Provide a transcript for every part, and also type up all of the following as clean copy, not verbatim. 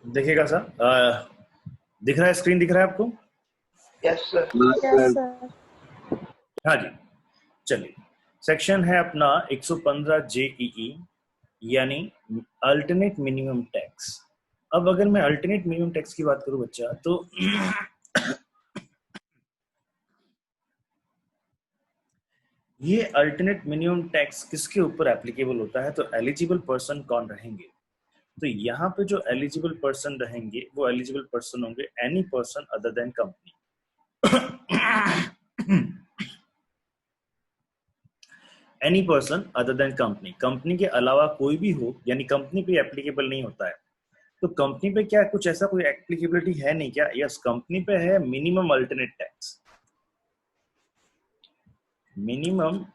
देखिएगा सर, दिख रहा है, स्क्रीन दिख रहा है आपको? Yes sir. Yes sir. हाँ जी, चलिए। सेक्शन है अपना 115 जेईई, यानी अल्टरनेट मिनिमम टैक्स। अब अगर मैं अल्टरनेट मिनिमम टैक्स की बात करूं बच्चा, तो ये अल्टरनेट मिनिमम टैक्स किसके ऊपर एप्लीकेबल होता है? तो एलिजिबल पर्सन कौन रहेंगे? तो यहाँ पे जो एलिजिबल पर्सन रहेंगे वो एलिजिबल पर्सन होंगे any person other than company. Any person other than company, company के अलावा कोई भी हो, यानी कंपनी पे एप्लीकेबल नहीं होता है। तो कंपनी पे क्या कुछ ऐसा कोई एप्लीकेबिलिटी है नहीं क्या? यस, कंपनी पे है minimum alternate tax. Minimum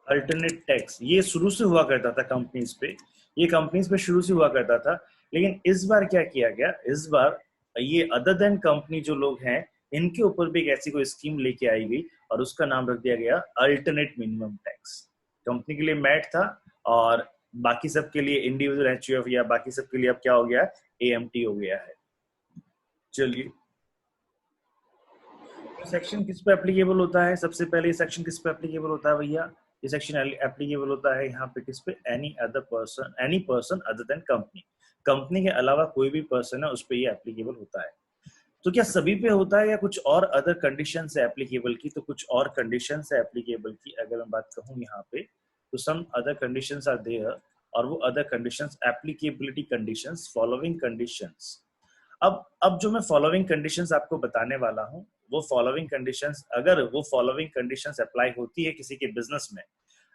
alternate tax ये शुरू से हुआ करता था कंपनीज पे, ये कंपनीज पे शुरू से हुआ करता था। लेकिन इस बार क्या किया गया, इस बार ये अदर देन कंपनी जो लोग हैं इनके ऊपर भी एक ऐसी कोई स्कीम लेके आई गई और उसका नाम रख दिया गया अल्टरनेट मिनिमम टैक्स। कंपनी के लिए मैट था और बाकी सब के लिए इंडिविजुअल एचयूएफ या बाकी सब के लिए अब क्या हो गया, एएमटी हो गया है। चलिए, सेक्शन किस पे एप्लीकेबल होता है? सबसे पहले ये सेक्शन किस पे एप्लीकेबल होता है भैया? ये सेक्शन एप्लीकेबल होता है यहाँ पे किस पे? Any person other than company, company के अलावा कोई भी पर्सन है उस पे ये एप्लीकेबल होता है। तो क्या सभी पे होता है या कुछ और अदर कंडीशन से एप्लीकेबल की? तो कुछ और कंडीशन से एप्लीकेबल की अगर मैं बात कहूँ यहाँ पे, तो some other conditions are there, और वो other conditions applicability conditions, following conditions. अब जो मैं फॉलोइंग कंडीशंस आपको बताने वाला हूँ, वो फॉलोइंग कंडीशंस, अगर वो फॉलोइंग कंडीशंस अप्लाई होती है किसी के बिजनेस में,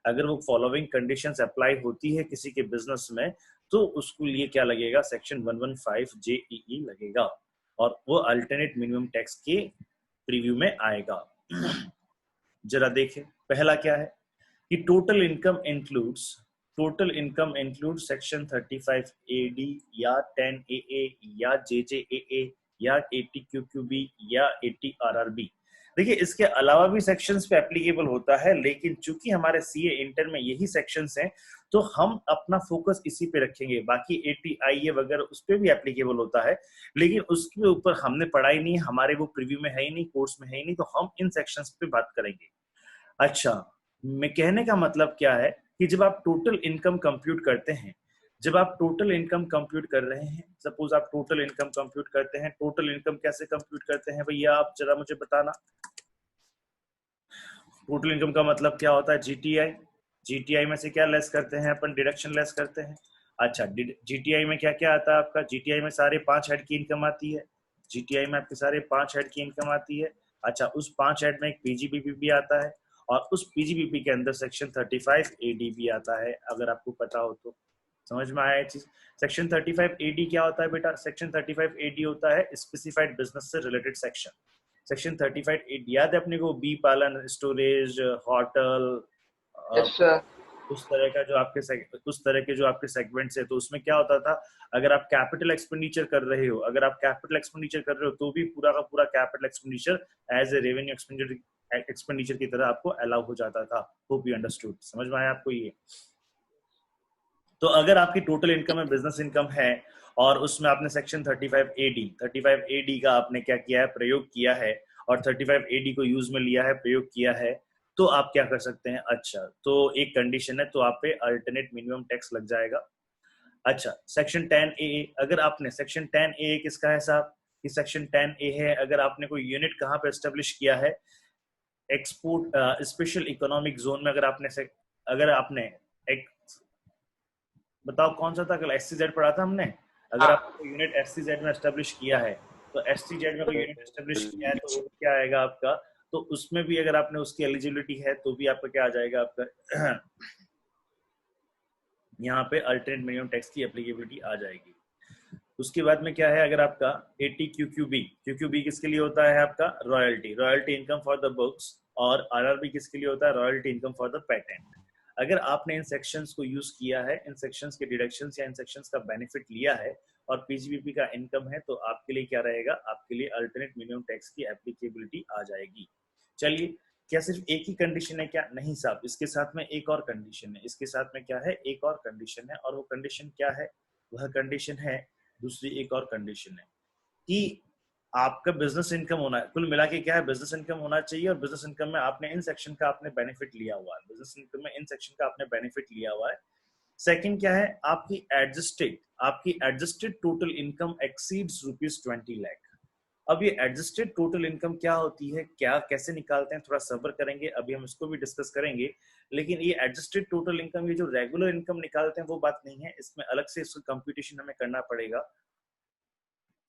अगर वो फॉलोइंग कंडीशंस अप्लाई होती है किसी के बिजनेस में, तो उसको लिए क्या लगेगा? सेक्शन 115 जेईई लगेगा और वो अल्टरनेट मिनिमम टैक्स के प्रीव्यू में आएगा। जरा देखें, पहला क्या है कि total income include section 35 AD या 10 एए या जेजेएए या 80 क्यूक्यूबी या 80 आरआरबी। देखिए, इसके अलावा भी सेक्शंस पे एप्लीकेबल होता है, लेकिन चूंकि हमारे सीए इंटर में यही सेक्शंस हैं तो हम अपना फोकस इसी पे रखेंगे। बाकी 80 आईए वगैरह उस पे भी एप्लीकेबल होता है, लेकिन उसके ऊपर हमने पढ़ाई नहीं, हमारे वो प्रीव्यू में है ही नहीं, कोर्स में है ही नहीं, तो हम इन सेक्शंस पे बात करेंगे। अच्छा, मैं कहने का मतलब क्या है कि जब आप टोटल इनकम कंप्यूट करते हैं, जब आप टोटल इनकम कंप्यूट कर रहे हैं, सपोज आप टोटल इनकम कंप्यूट करते हैं, टोटल इनकम कैसे कंप्यूट करते हैं भैया, आप जरा मुझे बताना। टोटल इनकम का मतलब क्या होता है? जीटीआई, जीटीआई में से क्या लेस करते हैं अपन? डिडक्शन लेस करते हैं। अच्छा, जीटीआई में क्या क्या आता है आपका? जीटीआई में सारे 5 हेड की इनकम आती है, जीटीआई में आपके सारे 5 हेड की इनकम आती है। अच्छा, उस 5 हेड में एक पीजीबीपी भी आता है और उस पीजीबीपी के अंदर सेक्शन 35 एडी भी आता है, अगर आपको पता हो तो। समझ में आया चीज? सेक्शन 35 एडी क्या होता है बेटा? सेक्शन 35 एडी होता है स्पेसिफाइड बिजनेस से रिलेटेड सेक्शन। सेक्शन 35 एडी याद है अपने को? बी पालन, स्टोरेज, होटल, यस सर। उस तरह के जो आपके सेगमेंट्स है, तो उसमें क्या होता था, अगर आप कैपिटल एक्सपेंडिचर कर रहे हो, अगर आप कैपिटल एक्सपेंडिचर कर रहे हो तो भी पूरा का पूरा capital expenditure as a revenue expenditure की तरह आपको अलाउ हो जाता था। Hope you understood. समझ में आया आपको ये? तो अगर आपकी टोटल इनकम है, बिजनेस इनकम है, और उसमें आपने सेक्शन 35 एडी का आपने क्या किया है? प्रयोग किया है, और 35 एडी को यूज में लिया है, प्रयोग किया है, तो आप क्या कर सकते हैं? अच्छा, तो एक कंडीशन है, तो आप पे अल्टरनेट मिनिमम टैक्स लग जाएगा। अच्छा, सेक्शन 10 ए, अगर आपने सेक्शन 10 ए किसका है साहब? कि सेक्शन 10 ए है, अगर आपने कोई यूनिट कहाँ पे एस्टेब्लिश किया है? एक्सपोर्ट स्पेशल इकोनॉमिक जोन में, अगर आपने एक, बताओ कौन सा था? कल एससीजेड पढ़ा था हमने। अगर हाँ। आपको यूनिट एससीजेड में एस्टेब्लिश किया है, तो एससीजेड में कोई यूनिट एस्टेब्लिश किया है, तो वो क्या आएगा आपका? तो उसमें भी अगर आपने उसकी एलिजिबिलिटी है तो भी आपका क्या आ जाएगा आपका? यहाँ पे अल्टरनेट मिनिमम टैक्स की एप्लीकेबिलिटी आ जाएगी। उसके बाद में क्या है, अगर आपका 80 क्यूक्यूबी, क्यूक्यूबी किसके लिए होता है आपका? Royalty, royalty income for the books. और आरआरबी किसके लिए होता है? Royalty income for the patent. अगर आपने इन सेक्शंस को यूज किया है, इन सेक्शंस के डिडक्शंस या इन सेक्शंस का बेनिफिट लिया है और पीजीबीपी का इनकम है, तो आपके लिए क्या रहेगा? आपके लिए अल्टरनेट मिनिमम टैक्स की एप्लीकेबिलिटी आ जाएगी। चलिए, क्या सिर्फ एक ही कंडीशन है क्या? नहीं साहब, इसके साथ में एक और कंडीशन है। इसके साथ में क्या है? एक और कंडीशन है, और वो कंडीशन क्या है? वह कंडीशन है। दूसरी एक और कंडीशन है कि आपका बिजनेस इनकम होना है, कुल मिला के क्या है, बिजनेस इनकम होना चाहिए, और बिजनेस इनकम में आपने इन सेक्शन का आपने बेनिफिट लिया हुआ है, बिजनेस इनकम में इन सेक्शन का आपने बेनिफिट लिया हुआ है। सेकंड क्या है, आपकी adjusted total income exceeds ₹20 lakh. अब ये एडजस्टेड टोटल इनकम क्या होती है, क्या कैसे निकालते हैं, थोड़ा सब्र करेंगे, अभी हम इसको भी डिस्कस करेंगे। लेकिन ये एडजस्टेड टोटल इनकम, ये जो रेगुलर इनकम निकालते हैं वो बात नहीं है, इसमें अलग से इसका कंप्यूटेशन हमें करना पड़ेगा।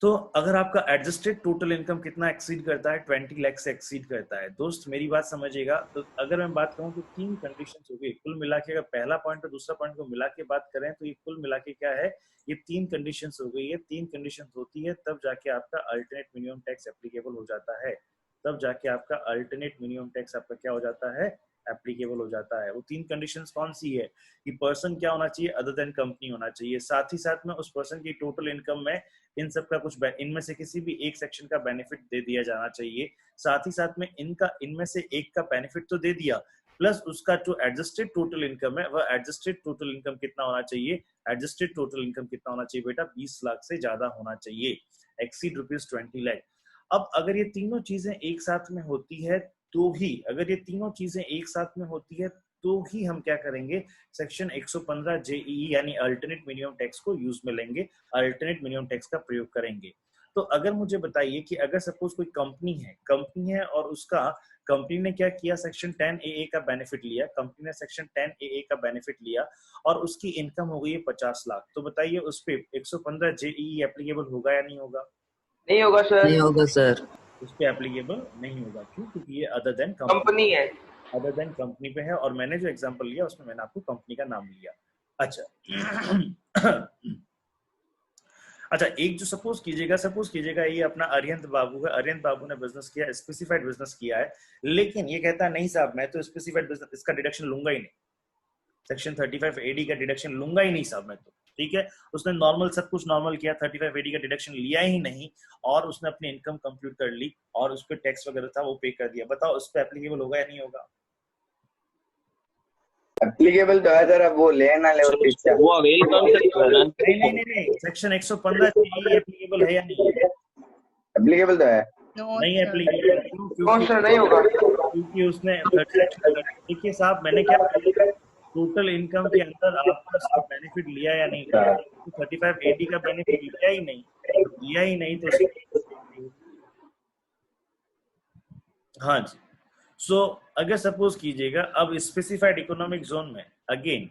तो अगर आपका एडजस्टेड टोटल इनकम कितना एक्सीड करता है, 20 लाख से एक्सीड करता है, दोस्त मेरी बात समझिएगा। तो अगर मैं बात करूं तो तीन कंडीशंस हो गई कुल मिला के, अगर पहला पॉइंट और दूसरा पॉइंट को मिला के बात करें तो ये कुल मिला के क्या है, ये तीन कंडीशंस हो गई है। तीन कंडीशंस होती है तब जाके आपका अल्टरनेट मिनिमम टैक्स एप्लीकेबल हो जाता है, तब जाके आपका अल्टरनेट मिनिमम टैक्स आपका क्या हो जाता है, एप्लीकेबल हो जाता है। वो तीन कंडीशंस कौन सी है कि पर्सन क्या होना चाहिए, अदर देन कंपनी होना चाहिए, साथ ही साथ में उस पर्सन की टोटल इनकम में इन सब का कुछ, इनमें से किसी भी एक सेक्शन का बेनिफिट दे दिया जाना चाहिए, साथ ही साथ में इनमें से एक का बेनिफिट तो दे दिया, प्लस उसका जो एडजस्टेड टोटल इनकम है वह एडजस्टेड टोटल इनकम कितना होना चाहिए, एडजस्टेड टोटल इनकम कितना होना चाहिए बेटा, 20 लाख से ज्यादा होना चाहिए, एक्सीड ₹20 लाख। अब अगर ये तीनों चीजें एक साथ में होती है तो ही, अगर ये तीनों चीजें एक साथ में होती है तो ही हम क्या करेंगे, सेक्शन 115 जेईई यानी अल्टरनेट मिनिमम टैक्स को यूज में लेंगे, अल्टरनेट मिनिमम टैक्स का प्रयोग करेंगे। तो अगर मुझे बताइए कि अगर सपोज कोई कंपनी है और उसका, कंपनी ने क्या किया, सेक्शन 10 AA का बेनिफिट लिया, कंपनी ने सेक्शन 10 AA का बेनिफिट लिया और उसकी इनकम हो गई है 50 लाख, तो बताइए उस पे 115 जेईई एप्लीकेबल होगा या नहीं होगा? नहीं होगा सर। नहीं होगा सर। उस पे एप्लीकेबल नहीं होगा, क्यों? क्योंकि ये अदर देन कंपनी है। अदर देन कंपनी पे है, और मैंने जो एग्जांपल लिया उसमें मैंने आपको कंपनी का नाम लिया। अच्छा अच्छा, एक जो सपोज कीजिएगा ये अपना अरिहंत बाबू है, अरिहंत बाबू ने बिजनेस किया, स्पेसिफाइड बिजनेस किया है, लेकिन ये कहता है नहीं साहब मैं तो स्पेसिफाइड बिजनेस, इसका डिडक्शन लूंगा ही नहीं, सेक्शन 35 AD का डिडक्शन लूंगा ही नहीं साहब मैं तो, ठीक है। उसने नॉर्मल सब कुछ नॉर्मल किया, 35 AD का डिडक्शन लिया ही नहीं, और उसने अपनी इनकम कंप्यूट कर ली और उस पर टैक्स वगैरह था वो पे कर दिया, बताओ उस पर एप्लीकेबल होगा या नहीं होगा? एप्लीकेबल तो है सर, अब वो ले ना ले वो अवेल कौन सा नहीं, सेक्शन 115 एप्लीकेबल है या नहीं है? एप्लीकेबल तो है। नहीं एप्लीकेबल, कौन सा नहीं होगा? क्योंकि उसने, देखिए साहब मैंने क्या, टोटल इनकम के अंदर आपने उसका बेनिफिट लिया या नहीं लिया, तो 35 AD का बेनिफिट लिया ही नहीं तो हाँ जी। सो अगर सपोज कीजिएगा, अब स्पेसिफाइड इकोनॉमिक जोन में अगेन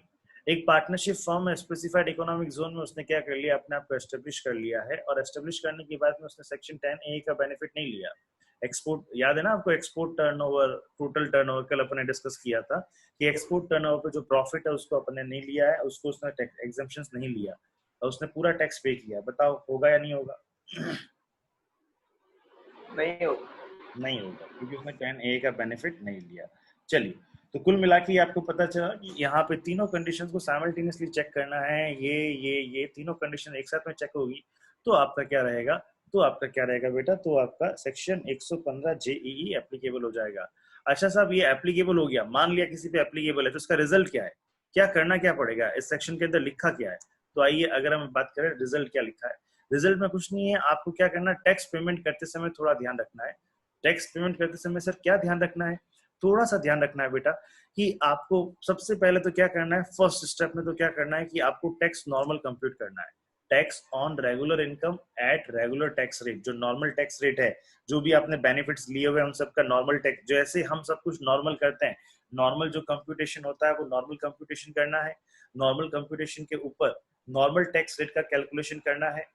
एक पार्टनरशिप फर्म है, स्पेसिफाइड इकोनॉमिक जोन में उसने क्या कर लिया, अपने आप को एस्टेब्लिश कर लिया है, और एस्टेब्लिश करने के बाद में उसने सेक्शन 10 AA का बेनिफिट नहीं लिया। एक्सपोर्ट याद है ना आपको, एक्सपोर्ट टर्नओवर, टोटल टर्नओवर कल अपने डिस्कस किया था कि एक्सपोर्ट टर्नओवर पे जो प्रॉफिट है उसको अपने नहीं लिया है, उसको उसने एग्जम्पशंस नहीं लिया और उसने पूरा टैक्स पे किया, बताओ होगा या नहीं होगा? नहीं होगा। नहीं होगा, क्योंकि उसने 10 AA का बेनिफिट नहीं लिया। चलिए, तो कुल मिला के आपको पता चला कि यहाँ पे तीनों कंडीशंस को साइमल्टेनियसली चेक करना है, ये तीनों कंडीशन एक साथ में चेक होगी तो आपका क्या रहेगा, बेटा, तो आपका सेक्शन 115 जेईई एप्लीकेबल हो जाएगा। अच्छा साहब, ये एप्लीकेबल हो गया, मान लिया किसी पे एप्लीकेबल है, तो इसका रिजल्ट क्या है, क्या करना क्या पड़ेगा, इस सेक्शन के अंदर लिखा क्या है? तो आइए अगर हम बात करें रिजल्ट क्या लिखा है, रिजल्ट में कुछ नहीं है, आपको क्या करना, टैक्स पेमेंट करते समय थोड़ा ध्यान रखना है। टैक्स पेमेंट करते समय सर क्या ध्यान रखना है, थोड़ा सा ध्यान रखना है बेटा कि आपको सबसे पहले तो क्या करना है, फर्स्ट स्टेप में तो क्या करना है कि आपको टैक्स नॉर्मल कंप्यूट करना है, tax on regular income at regular tax rate, जो नॉर्मल टैक्स रेट है, जो भी आपने बेनिफिट्स लिए हुए हैं उन सबका नॉर्मल टैक्स, जैसे हम सब कुछ नॉर्मल करते हैं, नॉर्मल जो कंप्यूटेशन होता है वो नॉर्मल कंप्यूटेशन करना है, नॉर्मल कंप्यूटेशन के ऊपर नॉर्मल टैक्स रेट का कैलकुलेशन करना है,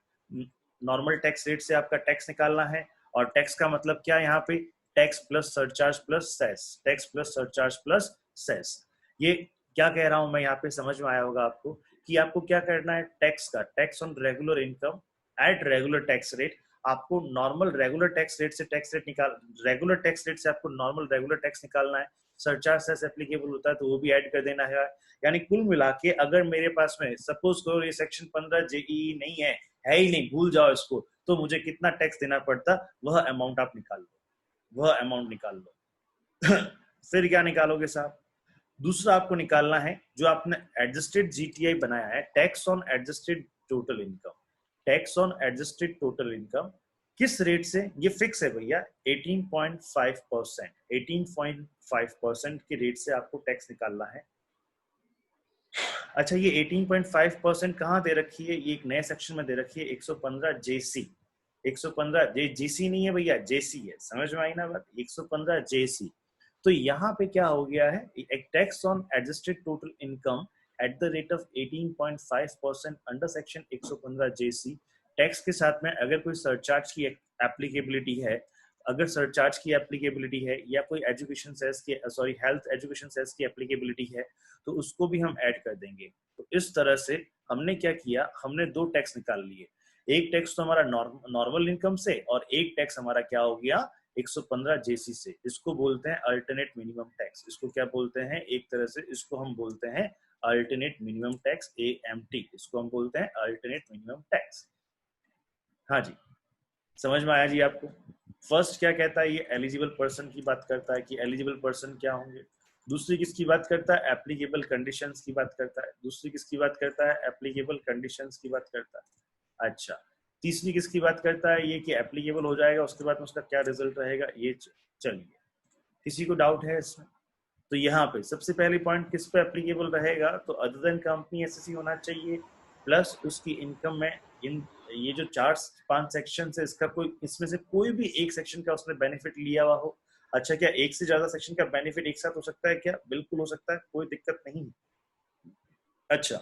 नॉर्मल टैक्स रेट से आपका टैक्स निकालना है, और टैक्स का मतलब क्या है यहाँ पे, tax plus surcharge plus cess, tax plus surcharge plus cess. ये क्या कह रहा हूं मैं यहाँ पे, समझ में आया होगा आपको कि आपको क्या करना है, tax on regular income at regular tax rate, आपको नॉर्मल रेगुलर टैक्स रेट से टैक्स रेट निकाल, रेगुलर टैक्स रेट से आपको नॉर्मल रेगुलर टैक्स निकालना है, सरचार्ज सेस एप्लीकेबल होता है तो वो भी ऐड कर देना है। यानी कुल मिला के अगर मेरे पास में सपोज करो ये सेक्शन 15 जेईई नहीं है ही नहीं, भूल जाओ इसको, तो मुझे कितना टैक्स देना पड़ता, वह अमाउंट आप निकाल लो, फिर क्या निकालोगे साहब, दूसरा आपको निकालना है जो आपने एडजस्टेड जीटीआई बनाया है, tax on adjusted total income, tax on adjusted total income किस रेट से, ये फिक्स है भैया 18.5%, 18.5% के रेट से आपको टैक्स निकालना है। अच्छा, ये 18.5% कहाँ दे रखी है, ये एक नए सेक्शन में दे रखी है 115 जेसी, 115 जेसी नहीं है भैया, जेसी है, समझ में आई ना बात, 115 जेसी। तो यहाँ पे क्या हो गया है, एक tax on adjusted total income at the rate of 18.5% under section 115 JC. Tax के साथ में अगर कोई सरचार्ज की एप्लीकेबिलिटी है, अगर सरचार्ज की एप्लीकेबिलिटी है या कोई एजुकेशन सेस की, सॉरी हेल्थ एजुकेशन सेस की एप्लीकेबिलिटी है, तो उसको भी हम ऐड कर देंगे। तो इस तरह से हमने क्या किया, हमने दो टैक्स निकाल लिए, एक टैक्स तो हमारा नॉर्मल इनकम से और एक टैक्स हमारा क्या हो गया 115 जेसी से। इसको बोलते हैं अल्टरनेट मिनिमम टैक्स। इसको क्या बोलते हैं, एक तरह से इसको हम बोलते हैं अल्टरनेट मिनिमम टैक्स, AMT, इसको हम बोलते हैं अल्टरनेट मिनिमम टैक्स। हाँ जी, समझ में आया जी आपको। फर्स्ट क्या कहता है, ये एलिजिबल पर्सन की बात करता है कि एलिजिबल पर्सन क्या होंगे। दूसरी किसकी बात करता है, एप्लीकेबल कंडीशंस की बात करता है। दूसरी किसकी बात करता है, एप्लीकेबल कंडीशंस की बात करता है। अच्छा, तीसरी किसकी बात करता है, ये कि एप्लीकेबल हो जाएगा उसके बाद में उसका क्या रिजल्ट रहेगा, ये चलिए, किसी को डाउट है इसमें? तो यहाँ पे सबसे पहले पॉइंट किस पे एप्लीकेबल रहेगा, तो अदर देन कंपनी एसएससी होना चाहिए, प्लस उसकी इनकम में इन ये जो 4-5 सेक्शन है, इसका कोई, इसमें से कोई भी एक सेक्शन का उसने बेनिफिट लिया हुआ हो। अच्छा, क्या एक से ज्यादा सेक्शन का बेनिफिट एक साथ हो सकता है क्या, बिल्कुल हो सकता है, कोई दिक्कत नहीं। अच्छा,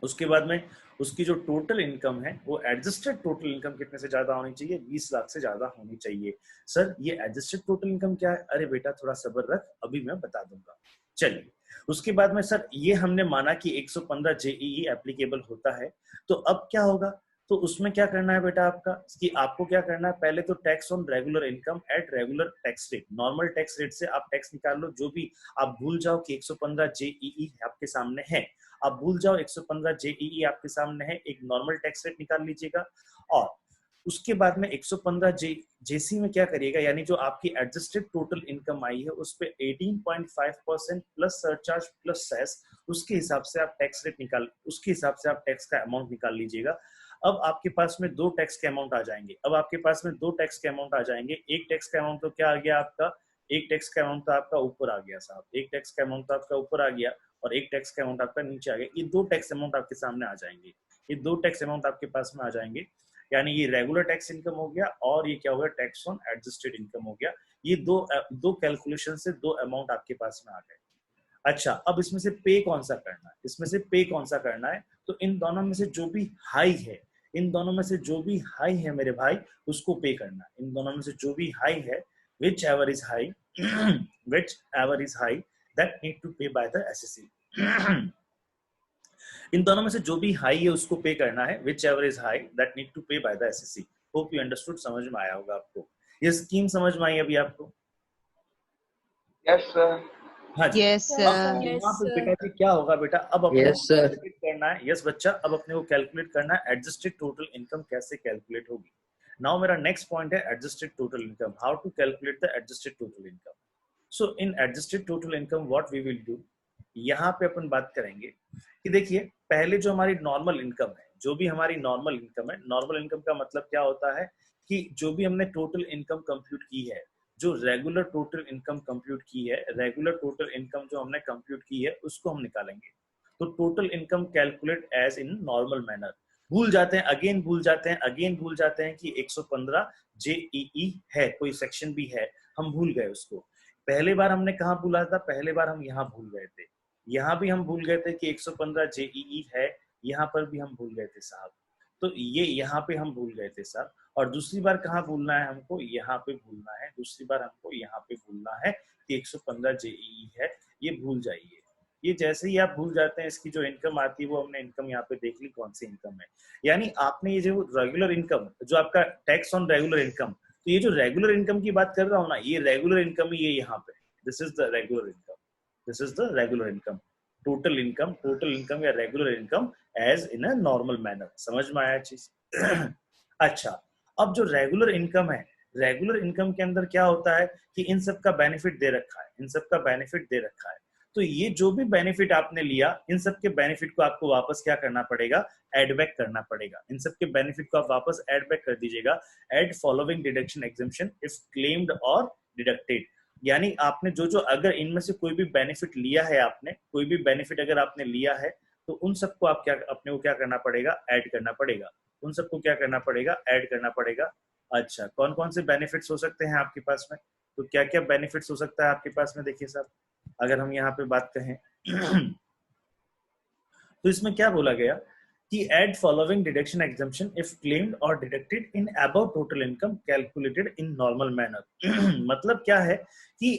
उसके बाद में उसकी जो टोटल इनकम है वो एडजस्टेड टोटल इनकम कितने से ज्यादा होनी चाहिए, 20 लाख से ज्यादा होनी चाहिए। सर ये एडजस्टेड टोटल इनकम क्या है, अरे बेटा थोड़ा सब्र रख, अभी मैं बता दूंगा। चलिए, उसके बाद में सर ये हमने माना कि 115 जेईई एप्लीकेबल होता है, तो अब क्या होगा, तो उसमें क्या करना है बेटा आपका, कि आपको क्या करना है, पहले तो tax on regular income at regular tax rate, normal tax rate से आप टैक्स निकाल लो, जो भी आप भूल जाओ कि 115 जेईई आपके सामने है, आप भूल जाओ 115 जेईई आपके सामने है, एक नॉर्मल टैक्स रेट निकाल लीजिएगा। और उसके बाद में 115 जेसी में क्या करिएगा, यानी जो आपकी एडजस्टेड टोटल इनकम आई है उस पे 18.5% प्लस सरचार्ज प्लस सेस, उसके हिसाब से आप टैक्स रेट निकाल, उसके हिसाब से आप टैक्स का अमाउंट निकाल लीजिएगा। अब आपके पास में दो टैक्स के अमाउंट आ जाएंगे, अब आपके पास में दो टैक्स के अमाउंट आ जाएंगे। एक टैक्स का अमाउंट तो क्या आ गया आपका, एक टैक्स का अमाउंट तो आपका ऊपर आ गया साहब, एक टैक्स का अमाउंट तो आपका ऊपर आ गया और एक टैक्स का अमाउंट आपका नीचे आ गया। ये दो टैक्स अमाउंट आपके सामने आ जाएंगे, ये दो टैक्स अमाउंट आपके पास में आ जाएंगे, यानी ये रेगुलर टैक्स इनकम हो गया और ये क्या हो गया, टैक्स ऑन एडजस्टेड इनकम हो गया। ये दो कैलकुलेशन से दो अमाउंट आपके पास में आ गए। अच्छा, अब इसमें से पे कौन सा करना है, इसमें से पे कौन सा करना है, तो इन दोनों में से जो भी हाई है, इन दोनों में से जो भी हाई है मेरे भाई उसको पे करना है। इन दोनों में से जो भी हाई है, which ever is high whichever is high that need to pay by the SSC इन दोनों में से जो भी हाई है उसको पे करना है, whichever is high that need to pay by the SSC। hope you understood, समझ में आया होगा आपको, ये स्कीम समझ में आई अभी आपको? Yes sir. हाँ जी, Yes, sir. अब यहाँ पे बेटा जी क्या होगा बेटा, अब अपने Yes, sir. कैलकुलेट करना है, यस बच्चा, अब अपने को कैलकुलेट करना है एडजस्टेड टोटल इनकम कैसे कैलकुलेट होगी। नाउ मेरा नेक्स्ट पॉइंट है adjusted total income, how to calculate the adjusted total income. So in adjusted total income what we will do, यहाँ पे अपन बात करेंगे कि देखिए पहले जो हमारी नॉर्मल इनकम है, जो भी हमारी नॉर्मल इनकम है, नॉर्मल इनकम का मतलब क्या होता है कि जो भी हमने टोटल इनकम कंप्यूट की है, जो रेगुलर टोटल इनकम कंप्यूट की है, रेगुलर टोटल इनकम जो हमने कंप्यूट की है उसको हम निकालेंगे। तो total income calculate as in normal manner, भूल जाते हैं अगेन, भूल जाते हैं अगेन, भूल जाते हैं कि 115 जेईई है, कोई सेक्शन भी है, हम भूल गए उसको। पहले बार हमने कहाँ भूला था, पहले बार हम यहाँ भूल गए थे, यहाँ भी हम भूल गए थे कि 115 जेईई है, यहाँ पर भी हम भूल गए थे साहब, तो ये यहाँ पे हम भूल गए थे साहब। और दूसरी बार कहाँ भूलना है हमको, यहाँ पे भूलना है, दूसरी बार हमको यहाँ पे भूलना है कि 115 जेईई है, ये भूल जाइए। ये जैसे ही आप भूल जाते हैं, इसकी जो इनकम आती है वो हमने इनकम यहाँ पे देख ली कौन सी इनकम है, यानी आपने ये जो रेगुलर इनकम, जो आपका टैक्स ऑन रेगुलर इनकम, तो ये जो रेगुलर इनकम की बात कर रहा हूँ ना, ये रेगुलर इनकम ही है यहाँ पे, this is the regular income, this is the regular income, total income या regular income as in a normal manner. समझ में आया चीज? अच्छा, अब जो रेगुलर इनकम है, रेगुलर इनकम के अंदर क्या होता है कि इन सब का बेनिफिट दे रखा है, इन सब का बेनिफिट दे रखा है। तो ये जो भी बेनिफिट आपने लिया, इन सब के बेनिफिट को आपको वापस क्या करना पड़ेगा, एड बैक करना पड़ेगा। इन सब के बेनिफिट को आप वापस एड बैक कर दीजिएगा। Add following deduction exemption if claimed और डिडक्टेड, यानी आपने जो जो अगर इनमें से कोई भी बेनिफिट लिया है, आपने कोई भी बेनिफिट अगर आपने लिया है, तो उन सबको आप क्या अपने को क्या करना पड़ेगा, ऐड करना पड़ेगा। उन सबको क्या करना पड़ेगा, ऐड करना पड़ेगा। अच्छा, कौन कौन से बेनिफिट्स हो सकते हैं आपके पास में, तो क्या क्या बेनिफिट्स हो सकता है आपके पास में, देखिए साहब अगर हम यहाँ पे बात कहें तो इसमें क्या बोला गया कि add following deduction exemption if claimed और deducted in above total income calculated in normal manner. मतलब क्या है कि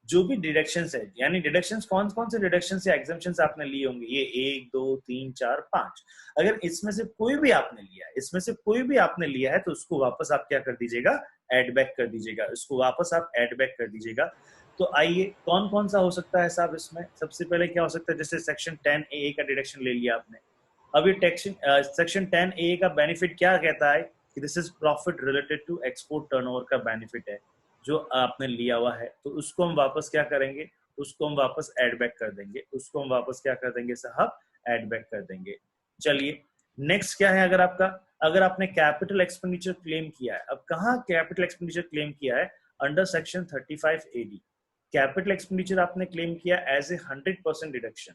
जो भी डिडक्शंस है, यानी डिडक्शंस कौन कौन से डिडक्शंस या एग्जम्पशंस आपने लिए होंगे, ये 1 2 3 4 5, अगर इसमें से कोई भी आपने लिया है, इसमें से कोई भी आपने लिया है, तो उसको वापस आप क्या कर दीजिएगा, एड बैक कर दीजिएगा, इसको वापस आप एड बैक कर दीजिएगा। तो आइए कौन कौन सा हो सकता है साहब इसमें, सबसे पहले क्या हो सकता है, जैसे सेक्शन 10A का डिडक्शन ले लिया आपने। अब ये सेक्शन 10A का बेनिफिट क्या कहता है कि this is profit related to export turnover का बेनिफिट है जो आपने लिया हुआ है, तो उसको हम वापस क्या करेंगे, उसको हम वापस ऐड बैक कर देंगे, उसको हम वापस क्या कर देंगे साहब, ऐड बैक कर देंगे। चलिए नेक्स्ट क्या है, अगर आपने कैपिटल एक्सपेंडिचर क्लेम किया है, अब कहाँ कैपिटल एक्सपेंडिचर क्लेम किया है, under section 35AD capital expenditure आपने क्लेम किया एज ए 100% डिडक्शन।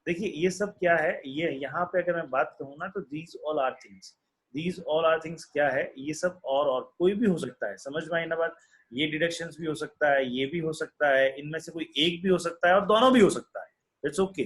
देखिए ये सब क्या है, ये यहाँ पे अगर मैं बात कहूँ ना, तो दीज ऑल आर थिंग्स क्या है, ये सब और कोई भी हो सकता है, समझ में आई ना बात, ये डिडक्शंस भी हो सकता है, ये भी हो सकता है, इनमें से कोई एक भी हो सकता है और दोनों भी हो सकता है, इट्स ओके।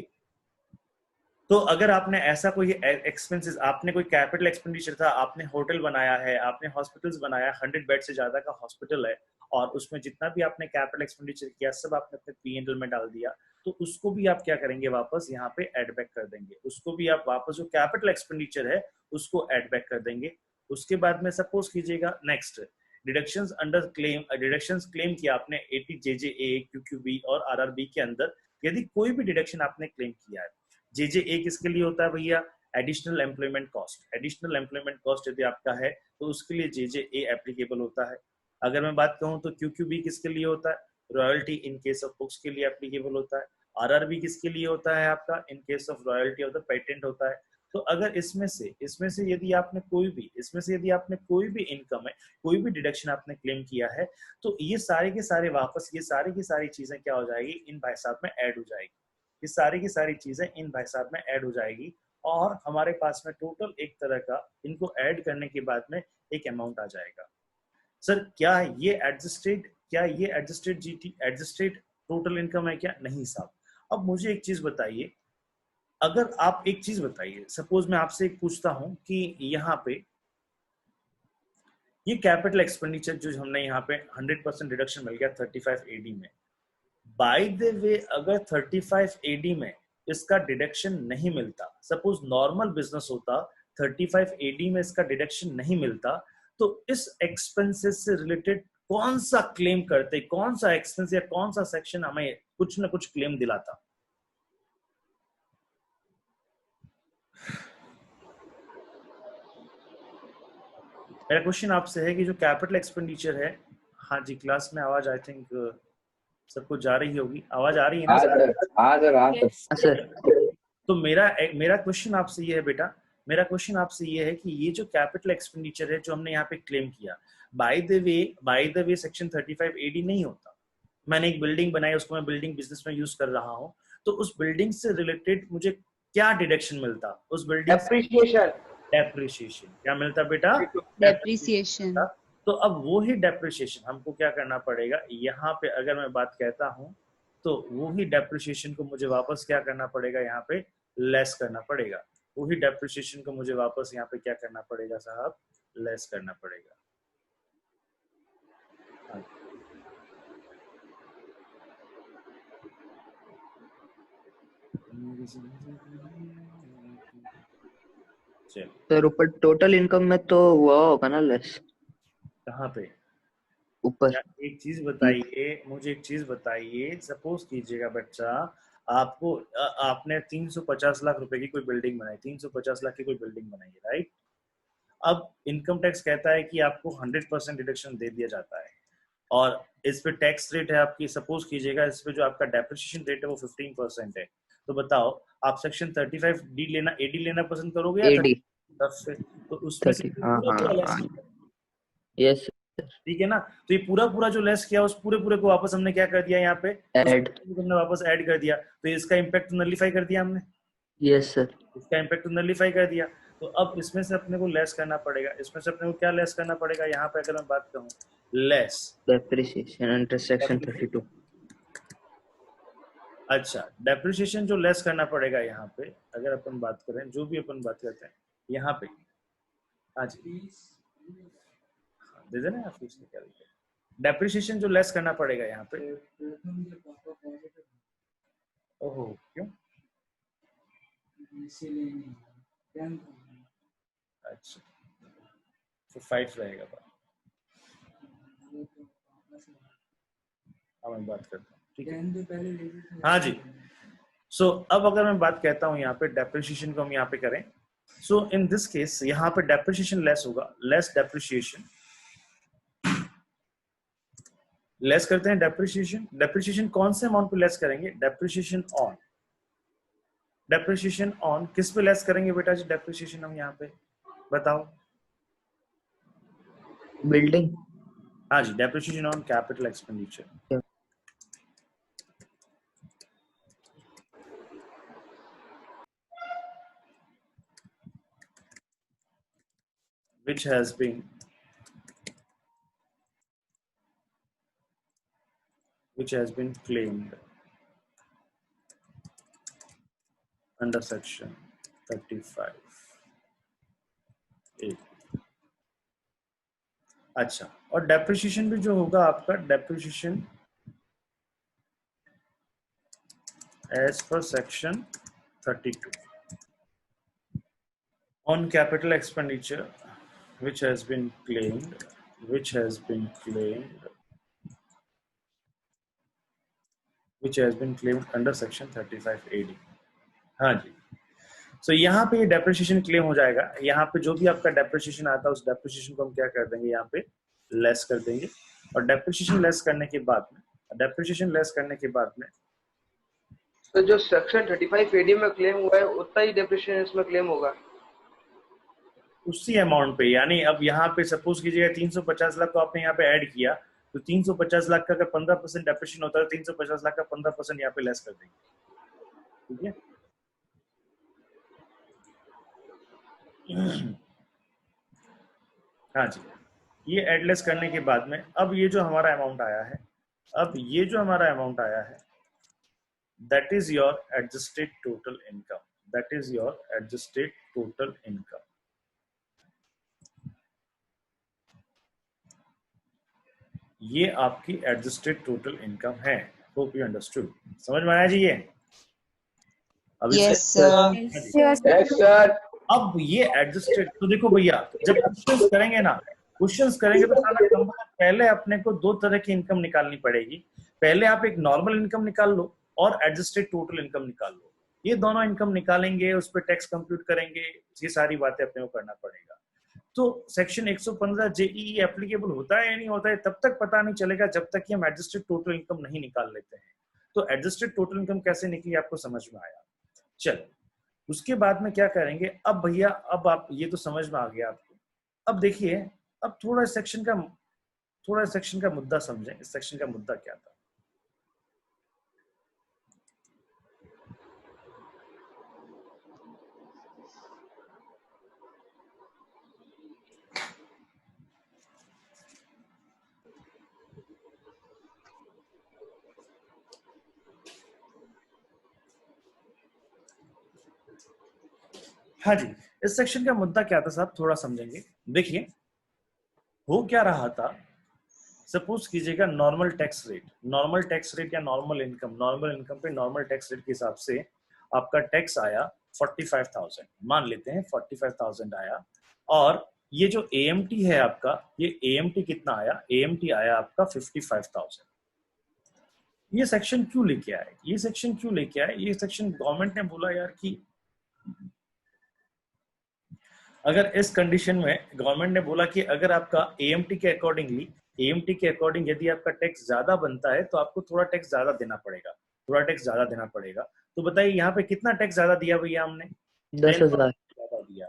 तो अगर आपने ऐसा कोई एक्सपेंसेस, आपने कोई कैपिटल एक्सपेंडिचर था, आपने होटल बनाया है, आपने हॉस्पिटल्स बनाया, 100 बेड से ज्यादा का हॉस्पिटल है, और उसमें जितना भी आपने कैपिटल एक्सपेंडिचर किया सब आपने अपने P&L में डाल दिया, तो उसको भी आप क्या करेंगे, वापस यहाँ पे एड बैक कर देंगे, उसको भी आप वापस जो कैपिटल एक्सपेंडिचर है उसको एड बैक कर देंगे। उसके बाद में सपोज कीजिएगा next deductions under claim, deductions claim किया आपने 80 JJA QQB और RRB के अंदर, यदि कोई भी डिडक्शन आपने क्लेम किया है, JJA किसके लिए होता है भैया, additional employment cost, additional employment cost यदि आपका है तो उसके लिए JJA एप्लीकेबल होता है। अगर मैं बात कहूँ तो QQB किसके लिए होता है, royalty in case of books के लिए एप्लीकेबल होता है। RRB किसके लिए होता है आपका, in case of royalty of the patent होता है। तो अगर इसमें से यदि आपने कोई भी इनकम है, कोई भी डिडक्शन आपने क्लेम किया है, तो ये सारे के सारे वापस, ये सारी की सारी चीजें क्या हो जाएगी, इन भाई साहब में ऐड हो जाएगी, ये सारी की सारी चीजें इन भाई साहब में ऐड हो जाएगी, और हमारे पास में टोटल एक तरह का इनको ऐड करने के बाद में एक अमाउंट आ जाएगा। सर क्या ये adjusted GT adjusted total income है क्या, नहीं साहब। अब मुझे एक चीज बताइए, अगर आप एक चीज बताइए, सपोज मैं आपसे एक पूछता हूं कि यहाँ पे ये कैपिटल एक्सपेंडिचर जो हमने यहाँ पे 100% रिडक्शन मिल गया 35AD में, बाय द वे अगर 35AD में इसका डिडक्शन नहीं मिलता, सपोज नॉर्मल बिजनेस होता, 35AD में इसका डिडक्शन नहीं मिलता, तो इस एक्सपेंसेस से रिलेटेड कौन सा क्लेम करते, कौन सा एक्सपेंस या कौन सा सेक्शन हमें कुछ ना कुछ क्लेम दिलाता। मेरा क्वेश्चन आपसे है कि जो कैपिटल एक्सपेंडिचर है, हाँ जी क्लास में आवाज आई थिंक सबको जा रही होगी, आवाज आ रही है ना सर। तो मेरा क्वेश्चन आपसे ये है बेटा, मेरा क्वेश्चन आपसे ये है कि ये जो कैपिटल एक्सपेंडिचर है जो हमने यहाँ पे क्लेम किया, by the way section 35AD नहीं होता। मैंने एक बिल्डिंग बनाई, उसको मैं बिल्डिंग बिजनेस में यूज कर रहा हूँ, तो उस बिल्डिंग से रिलेटेड मुझे क्या डिडक्शन मिलता, उस बिल्डिंग डेप्रिसिएशन क्या मिलता बेटा, डेप्रिसिएशन। तो अब वो ही डेप्रिसिएशन हमको क्या करना पड़ेगा, यहाँ पे अगर मैं बात कहता हूँ तो वो ही डेप्रिसिएशन को मुझे वापस क्या करना पड़ेगा, यहाँ पे लेस करना पड़ेगा, वही डेप्रिसिएशन को मुझे वापस यहाँ पे क्या करना पड़ेगा साहब, लेस करना पड़ेगा। सर ऊपर टोटल इनकम में तो हुआ होगा ना लेस, कहाँ पे ऊपर। एक चीज बताइए, मुझे एक चीज बताइए, सपोज कीजिएगा बच्चा आपको आपने 350 लाख रुपए की कोई बिल्डिंग बनाई, 350 लाख की कोई बिल्डिंग बनाई है, राइट। अब इनकम टैक्स कहता है कि आपको 100% डिडक्शन दे दिया जाता है, और इस पे टैक्स रेट है आपकी, सपोज कीजिएगा इस पे जो आपका डेप्रिसिएशन रेट है वो 15% है, तो बताओ आप सेक्शन 35D लेना, AD लेना पसंद करोगे या एडी 30 से? तो उसमें से 30, हाँ पूरा पूरा लेस हाँ किया, यस ठीक है ना? तो ये पूरा पूरा जो लेस किया उस पूरे पूरे को वापस हमने क्या कर दिया यहाँ पे, ऐड, हमने वापस ऐड कर दिया, तो इसका इम्पैक्ट नलिफाई कर दिया हमने, यस सर, इसका इम्पैक्ट नलिफाई कर दिया। तो अब इसमें से अपने को लेस करना पड़ेगा, इसमें से अपने को क्या लेस करना पड़ेगा, यहाँ पे अगर मैं बात करूँ लेस डेप्रिसिएशन अंडर सेक्शन 32, अच्छा डेप्रिसिएशन जो लेस करना पड़ेगा यहाँ पे, अगर अपन बात करें जो भी अपन बात करते हैं यहाँ पे, हाँ जी दे देना आप फीस निकाल के, डेप्रिसिएशन जो लेस करना पड़ेगा यहाँ पे, ओहो क्यों, अच्छा तो 5 रहेगा बात, अब मैं बात करता हूँ, ठीक है हाँ जी। सो अब अगर मैं बात कहता हूँ यहाँ पे डेप्रिसिएशन को हम यहाँ पे करें, सो इन दिस केस यहाँ पे डेप्रिसिएशन लेस होगा, लेस डेप्रिसिएशन, लेस करते हैं डेप्रिसिएशन, डेप्रिसिएशन कौन से अमाउंट पे लेस करेंगे, डेप्रिसिएशन ऑन, डेप्रिसिएशन ऑन किस पे लेस करेंगे बेटा जी डेप्रिसिएशन हम यहाँ पे बताओ, बिल्डिंग, हाँ जी depreciation on capital expenditure, which has been claimed under section 35A। अच्छा और डेप्रिसिएशन भी जो होगा आपका depreciation as per section 32 on capital expenditure which has been claimed under section 35AD। हाँ जी, सो यहाँ पे डेप्रिसिएशन क्लेम हो जाएगा, यहाँ पे जो भी आपका डेप्रिसिएशन आता है उस डेप्रिसिएशन को हम क्या कर देंगे यहाँ पे लेस कर देंगे, और डेप्रिसिएशन लेस करने के बाद में तो जो सेक्शन 35AD में क्लेम हुआ है उतना ही डेप्रिसिएशन इसमें क्लेम होगा उसी अमाउंट पे, यानी अब यहाँ पे सपोज कीजिएगा 350 लाख को आपने यहाँ पे ऐड किया, तो 350 लाख का अगर 15% डेप्रिसिएशन होता है 350 लाख का 15% यहाँ पे लेस कर देंगे, ठीक है। हाँ जी, ये एडलेस करने के बाद में अब ये जो हमारा अमाउंट आया है, that is your adjusted total income, ये आपकी एडजस्टेड टोटल इनकम है। होप यू अंडरस्टूड, समझ में आया जी ये? अभी Yes, sir. Yes, sir. अब ये एडजस्टेड, तो देखो भैया जब क्वेश्चंस करेंगे तो सारा पहले अपने को दो तरह की इनकम निकालनी पड़ेगी, पहले आप एक नॉर्मल इनकम निकाल लो और एडजस्टेड टोटल इनकम निकाल लो, ये दोनों इनकम निकालेंगे, उस पर टैक्स कंप्यूट करेंगे, ये सारी बातें अपने को करना पड़ेगा। तो सेक्शन 115 जेईई एप्लीकेबल होता है या नहीं होता है तब तक पता नहीं चलेगा जब तक कि हम एडजस्टेड टोटल इनकम नहीं निकाल लेते हैं। तो एडजस्टेड टोटल इनकम कैसे निकली आपको समझ में आया? चलो उसके बाद में क्या करेंगे, अब भैया अब आप ये तो समझ में आ गया आपको, अब देखिए अब थोड़ा सेक्शन का मुद्दा समझें, इस सेक्शन का मुद्दा क्या था। हाँ जी, इस सेक्शन का मुद्दा क्या था साहब, थोड़ा समझेंगे। देखिए हो क्या रहा था, सपोज कीजिएगा नॉर्मल टैक्स रेट या नॉर्मल इनकम पे नॉर्मल टैक्स रेट के हिसाब से आपका टैक्स आया 45,000, मान लेते हैं 45,000 आया, और ये जो AMT है आपका, ये AMT कितना आया, AMT आया आपका 55,000। ये सेक्शन क्यों लेके आए, ये सेक्शन गवर्नमेंट ने बोला यार कि अगर इस कंडीशन में गवर्नमेंट ने बोला कि अगर आपका AMT के अकॉर्डिंगली एएमटी के अकॉर्डिंग यदि आपका टैक्स ज्यादा बनता है तो आपको थोड़ा टैक्स ज्यादा देना पड़ेगा, थोड़ा टैक्स ज्यादा देना पड़ेगा। तो बताइए यहाँ पे कितना टैक्स ज्यादा दिया भैया हमने? 10,000। ज्यादा दिया।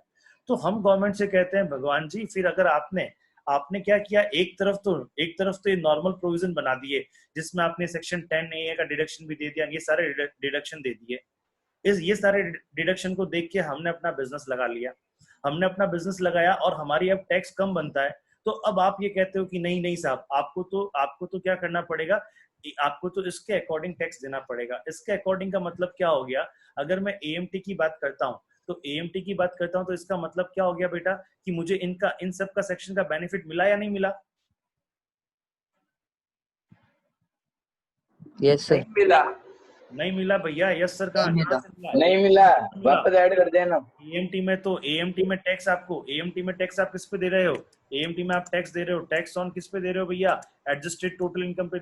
तो हम गवर्नमेंट से कहते हैं भगवान जी फिर अगर आपने क्या किया, एक तरफ तो ये नॉर्मल प्रोविजन बना दिए जिसमें आपने सेक्शन 10A का डिडक्शन भी दे दिया, ये सारे डिडक्शन दे दिए। ये सारे डिडक्शन को देख के हमने अपना बिजनेस लगा लिया, हमने अपना बिजनेस लगाया और हमारी अब टैक्स कम बनता है। तो अब आप ये कहते हो कि नहीं नहीं साहब, आपको तो क्या करना पड़ेगा, आपको तो इसके अकॉर्डिंग टैक्स देना पड़ेगा। इसके अकॉर्डिंग का मतलब क्या हो गया? अगर मैं एएमटी की बात करता हूँ तो इसका मतलब क्या हो गया बेटा कि मुझे इन सब का सेक्शन का बेनिफिट मिला या नहीं मिला? Yes sir. नहीं मिला। नहीं मिला भैया। यस सर कहाँ नहीं मिला। से मिला? नहीं मिला, वापस ऐड कर देना। एएमटी में टैक्स आप किस पे दे रहे हो? एएमटी में आप टैक्स दे रहे हो, टैक्स ऑन किस पे दे रहे हो भैया? एडजस्टेड टोटल इनकम पे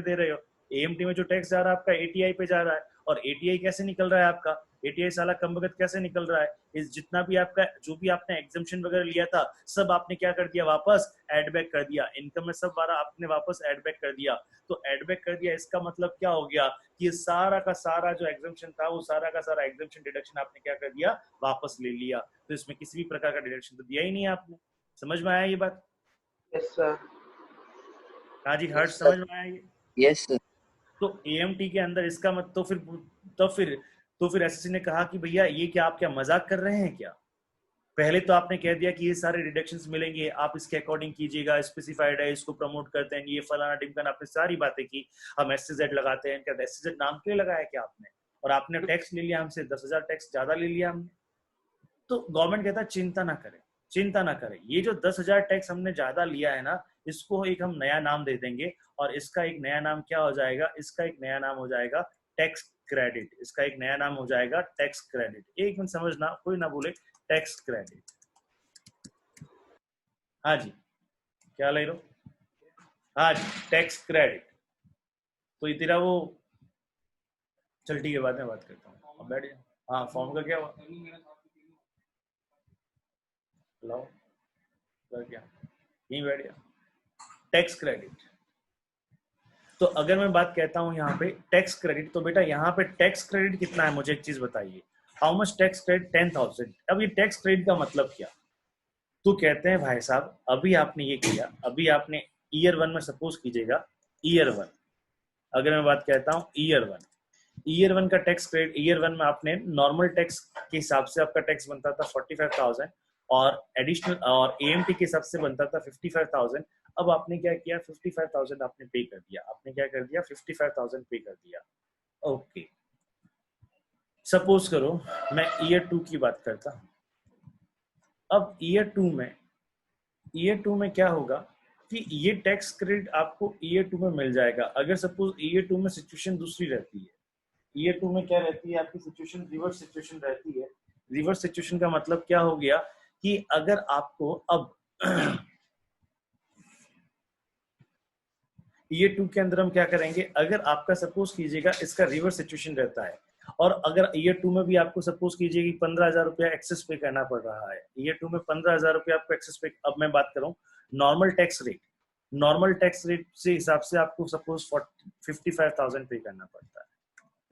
दे रहे हो। एएमटी में जो टैक्स जा रहा है आपका एटीआई पे जा रहा है, और एटीआई कैसे निकल रहा है आपका? एटीआई साला कम वक्त कैसे निकल रहा है? इस जितना भी आपका जो भी आपने एग्जम्पशन वगैरह लिया था सब आपने क्या कर दिया? वापस एड बैक कर दिया। इनकम में सब वाला आपने वापस एड बैक कर दिया। तो एड बैक कर दिया, इसका मतलब क्या हो गया कि ये सारा का सारा जो एग्जम्पशन था वो सारा का सारा एग्जम्पशन डिडक्शन आपने क्या कर दिया? वापस ले लिया। तो इसमें किसी भी प्रकार का डिडक्शन तो दिया ही नहीं आपने। समझ में आया ये बात? Yes sir. हाँ जी हर्ष, समझ में आया ये? Yes sir. तो एएमटी के अंदर इसका मत तो फिर एसएससी ने कहा कि भैया ये क्या, आप क्या मजाक कर रहे हैं क्या? पहले तो आपने कह दिया कि ये सारे डिडक्शंस मिलेंगे, आप इसके अकॉर्डिंग कीजिएगा, स्पेसिफाइड है, इसको प्रमोट करते हैं, ये फलाना ढिमकाना, आपने सारी बातें की। हम एससीजेड लगाते हैं, क्या एससीजेड नाम के लिए लगाया क्या आपने? और आपने टैक्स ले लिया हमसे 10,000 टैक्स ज्यादा ले लिया हमने। तो गवर्नमेंट कहता है चिंता ना करें, ये जो 10,000 टैक्स हमने ज्यादा लिया है ना, इसको एक हम नया नाम दे देंगे, और इसका एक नया नाम क्या हो जाएगा? इसका एक नया नाम हो जाएगा टैक्स क्रेडिट। इसका एक नया नाम हो जाएगा टैक्स क्रेडिट। एक मिनट समझना, कोई ना बोले, टैक्स क्रेडिट। हाँ जी, क्या ले लो? हाँ जी, टैक्स क्रेडिट। तो ये तेरा वो, चल ठीक है, बाद में बात करता हूँ, बैठ जा। हाँ, फॉर्म का क्या हुआ? लाओ, क्या यहीं बैठ गया? Tax credit. तो अगर मैं बात कहता हूं यहाँ पे टैक्स क्रेडिट, तो बेटा यहाँ पे टैक्स क्रेडिट कितना है? मुझे एक चीज बताइए, हाउ मच टैक्स क्रेडिट? 10,000। अब ये टैक्स क्रेडिट का मतलब क्या? तो कहते हैं भाई साहब, अभी आपने ये किया, अभी आपने ईयर 1 में सपोज कीजिएगा, ईयर 1 अगर मैं बात कहता हूँ ईयर 1 का टैक्स क्रेडिट, ईयर 1 में आपने नॉर्मल टैक्स के हिसाब से आपका टैक्स बनता था 45,000, और एडिशनल और एएमटी के हिसाब से बनता था 55,000। अब आपने क्या किया? 55,000 आपने पे कर दिया। आपने क्या कर दिया? 55,000 पे कर दिया। ओके, सपोज करो मैं ईयर 2 की बात करता हूँ। अब ईयर 2 में क्या होगा कि ये टैक्स क्रेडिट आपको ईयर 2 में मिल जाएगा। अगर सपोज ईयर 2 में सिचुएशन दूसरी रहती है, ईयर 2 में क्या रहती है आपकी सिचुएशन? रिवर्स सिचुएशन रहती है। रिवर्स सिचुएशन का मतलब क्या हो गया कि अगर आपको अब ईयर 2 के अंदर हम क्या करेंगे, अगर आपका सपोज कीजिएगा इसका रिवर्स सिचुएशन रहता है, और अगर ईयर 2 में भी आपको सपोज कीजिए कि 15,000 रुपया एक्सेस पे करना पड़ रहा है, ईयर 2 में 15,000 रुपया आपको एक्सेस पे, अब मैं बात करूं नॉर्मल टैक्स रेट से हिसाब से आपको सपोज 55,000 पे करना पड़ता है,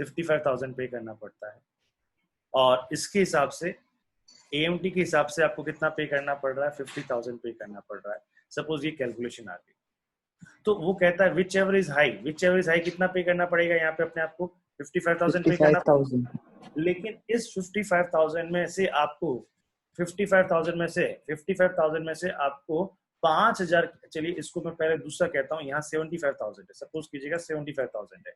55,000 पे करना पड़ता है। और इसके हिसाब से एएमटी के हिसाब से आपको कितना पे करना पड़ रहा है? 50,000 पे करना पड़ रहा है। सपोज ये कैलकुलेशन आ गई, तो वो कहता है विच एवर इज हाई कितना पे करना पड़ेगा यहाँ पे अपने आपको? 55,000 पे करना पड़ेगा। लेकिन इस 55,000 में से आपको 55,000 में से आपको 5,000, चलिए इसको मैं पहले दूसरा कहता हूँ, यहाँ 75,000 है, सपोज कीजिएगा 75,000 है।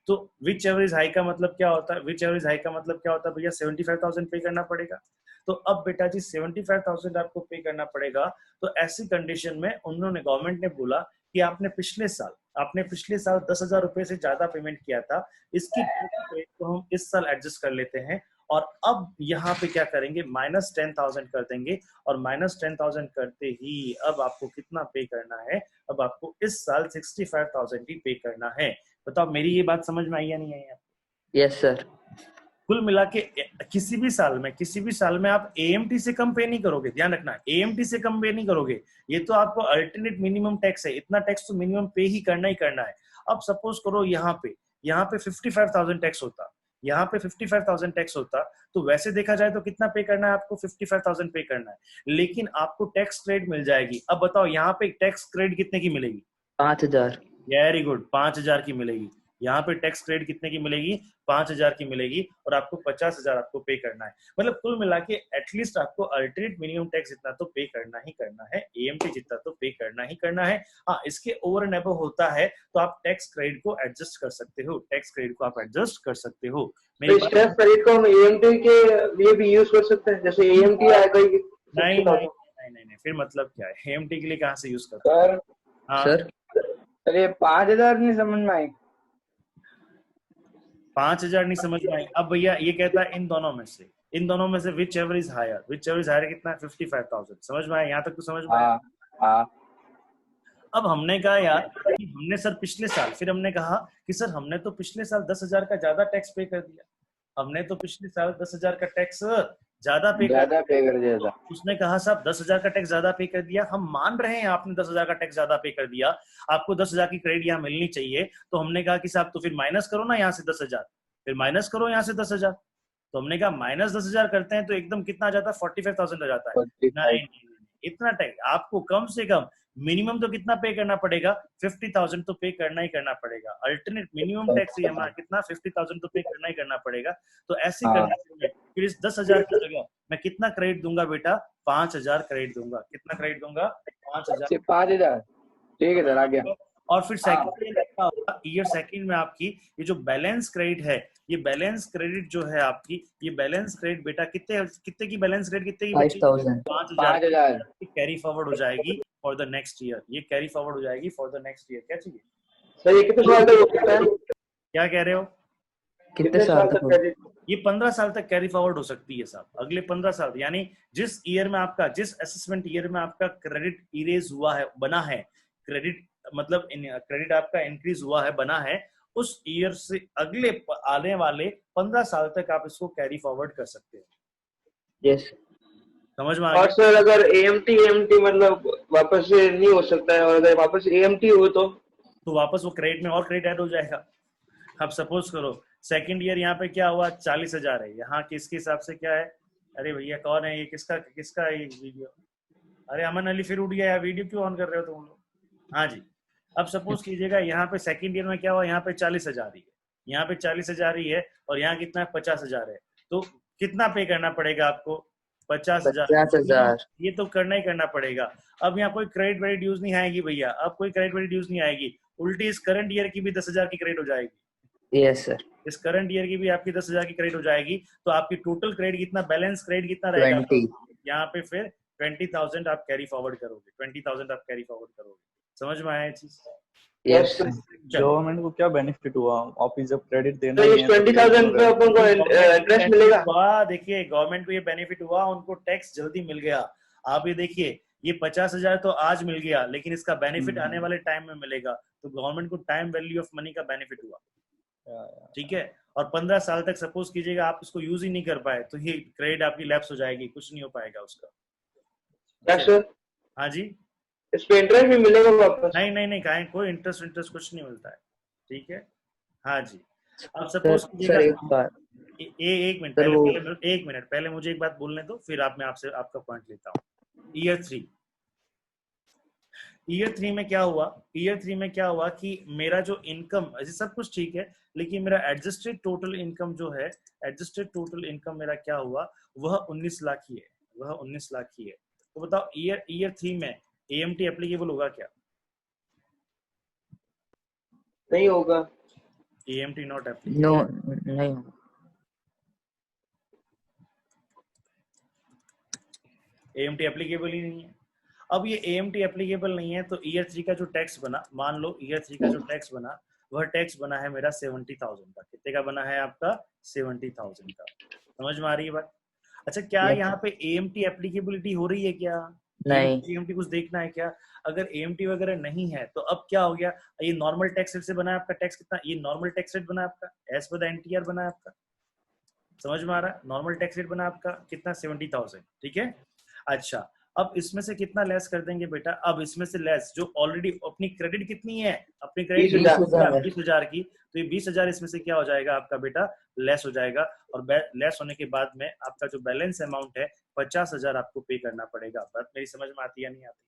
तो विच एवरेज हाई का मतलब क्या होता है? विच एवरेज हाई का मतलब क्या होता है भैया? 75,000 पे करना पड़ेगा। तो अब बेटा जी 75,000 आपको पे करना पड़ेगा। तो ऐसी कंडीशन में उन्होंने, गवर्नमेंट ने बोला कि आपने पिछले साल 10,000 रुपए से ज्यादा पेमेंट किया था, इसकी रेट को हम इस साल एडजस्ट कर लेते हैं, और अब यहाँ पे क्या करेंगे? -10,000 कर देंगे, और -10,000 करते ही अब आपको कितना पे करना है? अब आपको इस साल 65,000 ही पे करना है। बताओ मेरी ये बात समझ में आई या नहीं आई? Yes sir. कुल मिला के किसी भी साल में आप एएमटी से कम पे नहीं करोगे, ध्यान रखना, एएमटी से कम पे नहीं करोगे। ये तो आपको अल्टरनेट मिनिमम टैक्स है, इतना टैक्स तो मिनिमम पे ही करना है। अब सपोज करो यहाँ पे 55,000 टैक्स होता, यहाँ पे 55,000 टैक्स होता, तो वैसे देखा जाए तो कितना पे करना है आपको, 55,000 पे करना है, लेकिन आपको टैक्स क्रेडिट मिल जाएगी। अब बताओ यहाँ पे टैक्स क्रेडिट कितने की मिलेगी? 5,000। वेरी गुड, 5,000 की मिलेगी। यहाँ पे टैक्स क्रेडिट कितने की मिलेगी? 5,000 की मिलेगी, और आपको 50,000 आपको पे करना है। मतलब कुल मिला के एटलीस्ट आपको अल्टरनेट मिनिमम टैक्स जितना तो पे करना ही करना है, एएमटी जितना तो पे करना ही है। हाँ, इसके ओवर एंड अबव होता है तो आप टैक्स क्रेडिट को एडजस्ट कर सकते हो, तो स्टैम्प क्रेडिट को हम एएमटी के लिए भी यूज कर सकते हैं, जैसे एएमटी आएगा। नहीं, फिर मतलब क्या है, एएमटी के लिए कहाँ से यूज करते हैं? सर हाँ सर ये 5,000 नहीं समझ में आई। 5,000 नहीं समझ में आई। अब भैया ये कहता है इन दोनों में से विच एवर इज हायर कितना है? 55,000। समझ में आया? यहाँ तक तो समझ में आया? हाँ। अब हमने कहा यार कि हमने सर पिछले साल, फिर हमने कहा कि सर हमने तो पिछले साल 10,000 का ज्यादा टैक्स पे कर दिया, हमने तो पिछले साल 10,000 का टैक्स ज्यादा पे कर दिया था। उसने कहा साहब 10,000 का टैक्स ज्यादा पे कर दिया, हम मान रहे हैं आपने 10,000 का टैक्स ज्यादा पे कर दिया, आपको 10,000 की क्रेडिट यहाँ मिलनी चाहिए। तो हमने कहा कि साहब तो फिर माइनस करो ना यहाँ से 10,000, फिर माइनस करो यहाँ से 10,000। तो हमने कहा माइनस 10,000 करते हैं तो एकदम कितना आ जाता है? 45,000 आ जाता है। नहीं, इतना टैक्स आपको कम से कम मिनिमम तो कितना पे करना पड़ेगा? 50,000 तो पे करना ही करना पड़ेगा। अल्टरनेट मिनिमम टैक्स हमारा कितना? 50,000 तो पे करना ही करना पड़ेगा। तो ऐसे करने से फिर इस 10,000 की जगह मैं कितना क्रेडिट दूंगा बेटा? 5,000 क्रेडिट दूंगा। कितना क्रेडिट दूंगा? 5,000। 5,000, ठीक है सर, आ गया। और फिर ईयर सेकंड में आपकी ये जो बैलेंस क्रेडिट है, ये बैलेंस क्रेडिट जो है आपकी, ये बैलेंस क्रेडिट बेटा कितने की बैलेंस क्रेडिट कितने की बची? 5,000। 5,000 कैरी फॉरवर्ड हो जाएगी फॉर द नेक्स्ट ईयर। ये कैरी फॉरवर्ड हो जाएगी फॉर द नेक्स्ट ईयर। क्या चाहिए? सर ये कितने साल तक हो सकता है? क्या कह रहे हो? कितने साल तक? ये 15 साल तक कैरी फॉरवर्ड हो सकती है साहब, अगले 15 साल। यानी जिस ईयर में आपका, जिस असेसमेंट ईयर में आपका क्रेडिट इरेज हुआ है, बना है, क्रेडिट मतलब क्रेडिट आपका इंक्रीज हुआ है, बना है, उस ईयर से अगले आने वाले 15 साल तक आप इसको कैरी फॉरवर्ड कर सकते हो। यस। समझ में आ और गया? सर अगर एएमटी मतलब वापस से नहीं हो सकता है, और अगर वापस एएमटी हो तो वापस वो क्रेडिट में और क्रेडिट ऐड हो जाएगा। अब सपोज करो सेकंड ईयर यहाँ पे क्या हुआ? 40,000 है, यहाँ किसके हिसाब से क्या है? अरे भैया कौन है ये? किसका ये वीडियो? अरे अमन अली फिर उठ गया यार, वीडियो क्यों ऑन कर रहे हो तुम लोग? हाँ जी। अब सपोज कीजिएगा यहाँ पे सेकंड ईयर में क्या हुआ? यहाँ पे 40,000 ही है, यहाँ पे 40,000 ही है, और यहाँ कितना है? 50,000 है। तो कितना पे करना पड़ेगा आपको? 50,000। ये तो करना ही करना पड़ेगा। अब यहाँ कोई क्रेडिट वेडिट यूज नहीं आएगी भैया, अब कोई क्रेडिट वेडिट यूज नहीं आएगी। उल्टी इस करंट ईयर की भी 10,000 की क्रेडिट हो जाएगी। Yes sir. इस करंट ईयर की भी आपकी 10,000 की क्रेडिट हो जाएगी। तो आपकी टोटल क्रेडिट कितना, बैलेंस क्रेडिट कितना रहेगा? 20। यहाँ पे फिर 20,000 आप कैरी फॉरवर्ड करोगे, 20,000 आप कैरी फॉरवर्ड करोगे। समझ में आया चीज? यस। गवर्नमेंट को क्या बेनिफिट हुआ? ऑफिस जब क्रेडिट देना तो ये 20,000 पे अपन को इंटरेस्ट मिलेगा? देखिए गवर्नमेंट को ये बेनिफिट हुआ, उनको टैक्स जल्दी मिल गया। आप ये देखिए, ये 50,000 तो आज मिल गया, लेकिन इसका बेनिफिट आने वाले टाइम में मिलेगा। तो गवर्नमेंट को टाइम वैल्यू ऑफ मनी का बेनिफिट हुआ, ठीक है। और 15 साल तक सपोज कीजिएगा आप इसको यूज ही नहीं कर पाए, तो ये क्रेडिट आपकी लैप्स हो जाएगी, कुछ नहीं हो पाएगा उसका। क्या सर? हाँ जी। इस पे इंटरेस्ट भी मिलेगा वापस? नहीं, कहीं कोई इंटरेस्ट कुछ नहीं मिलता है, ठीक है। हाँ जी। अब सपोज सर एक बार एक मिनट पहले मुझे एक बात बोलने दो, फिर मैं आपसे आपका पॉइंट लेता हूँ। ईयर थ्री में क्या हुआ कि मेरा जो इनकम, सब कुछ ठीक है, लेकिन मेरा एडजस्टेड टोटल इनकम मेरा क्या हुआ? वह 19 लाख ही है। तो बताओ ईयर 3 में एएमटी एप्लीकेबल होगा क्या? नहीं होगा। EMT not applicable. नो, नहीं होगा। एएमटी एप्लीकेबल ही नहीं है। अब ये एएमटी एप्लीकेबल नहीं है, तो ईयर 3 का जो टैक्स बना, मान लो ईयर 3 का जो टैक्स बना, वह टैक्स बना है मेरा 70,000 का। कितने का बना है आपका? 70,000 का। समझ में आ रही है बात? अच्छा, क्या यहाँ पे एएमटी एप्लीकेबिलिटी हो रही है क्या? नहीं। एएमटी कुछ देखना है क्या? अगर एएमटी वगैरह नहीं है तो अब क्या हो गया? ये नॉर्मल टैक्स रेट से बना है आपका टैक्स कितना? ये नॉर्मल टैक्स रेट बना है आपका, एज पर द एनटीआर बना है आपका। समझ में आ रहा है? नॉर्मल टैक्स रेट बना आपका कितना 70,000, ठीक है। अच्छा, अब इसमें से कितना लेस कर देंगे बेटा? अब इसमें से लेस जो ऑलरेडी अपनी क्रेडिट कितनी है, अपनी क्रेडिट 20,000 20,000 की, तो ये 20,000 इसमें से क्या हो जाएगा आपका बेटा? लेस हो जाएगा। और लेस होने के बाद में आपका जो बैलेंस अमाउंट है 50,000 आपको पे करना पड़ेगा। बात मेरी समझ में आती है नहीं आती?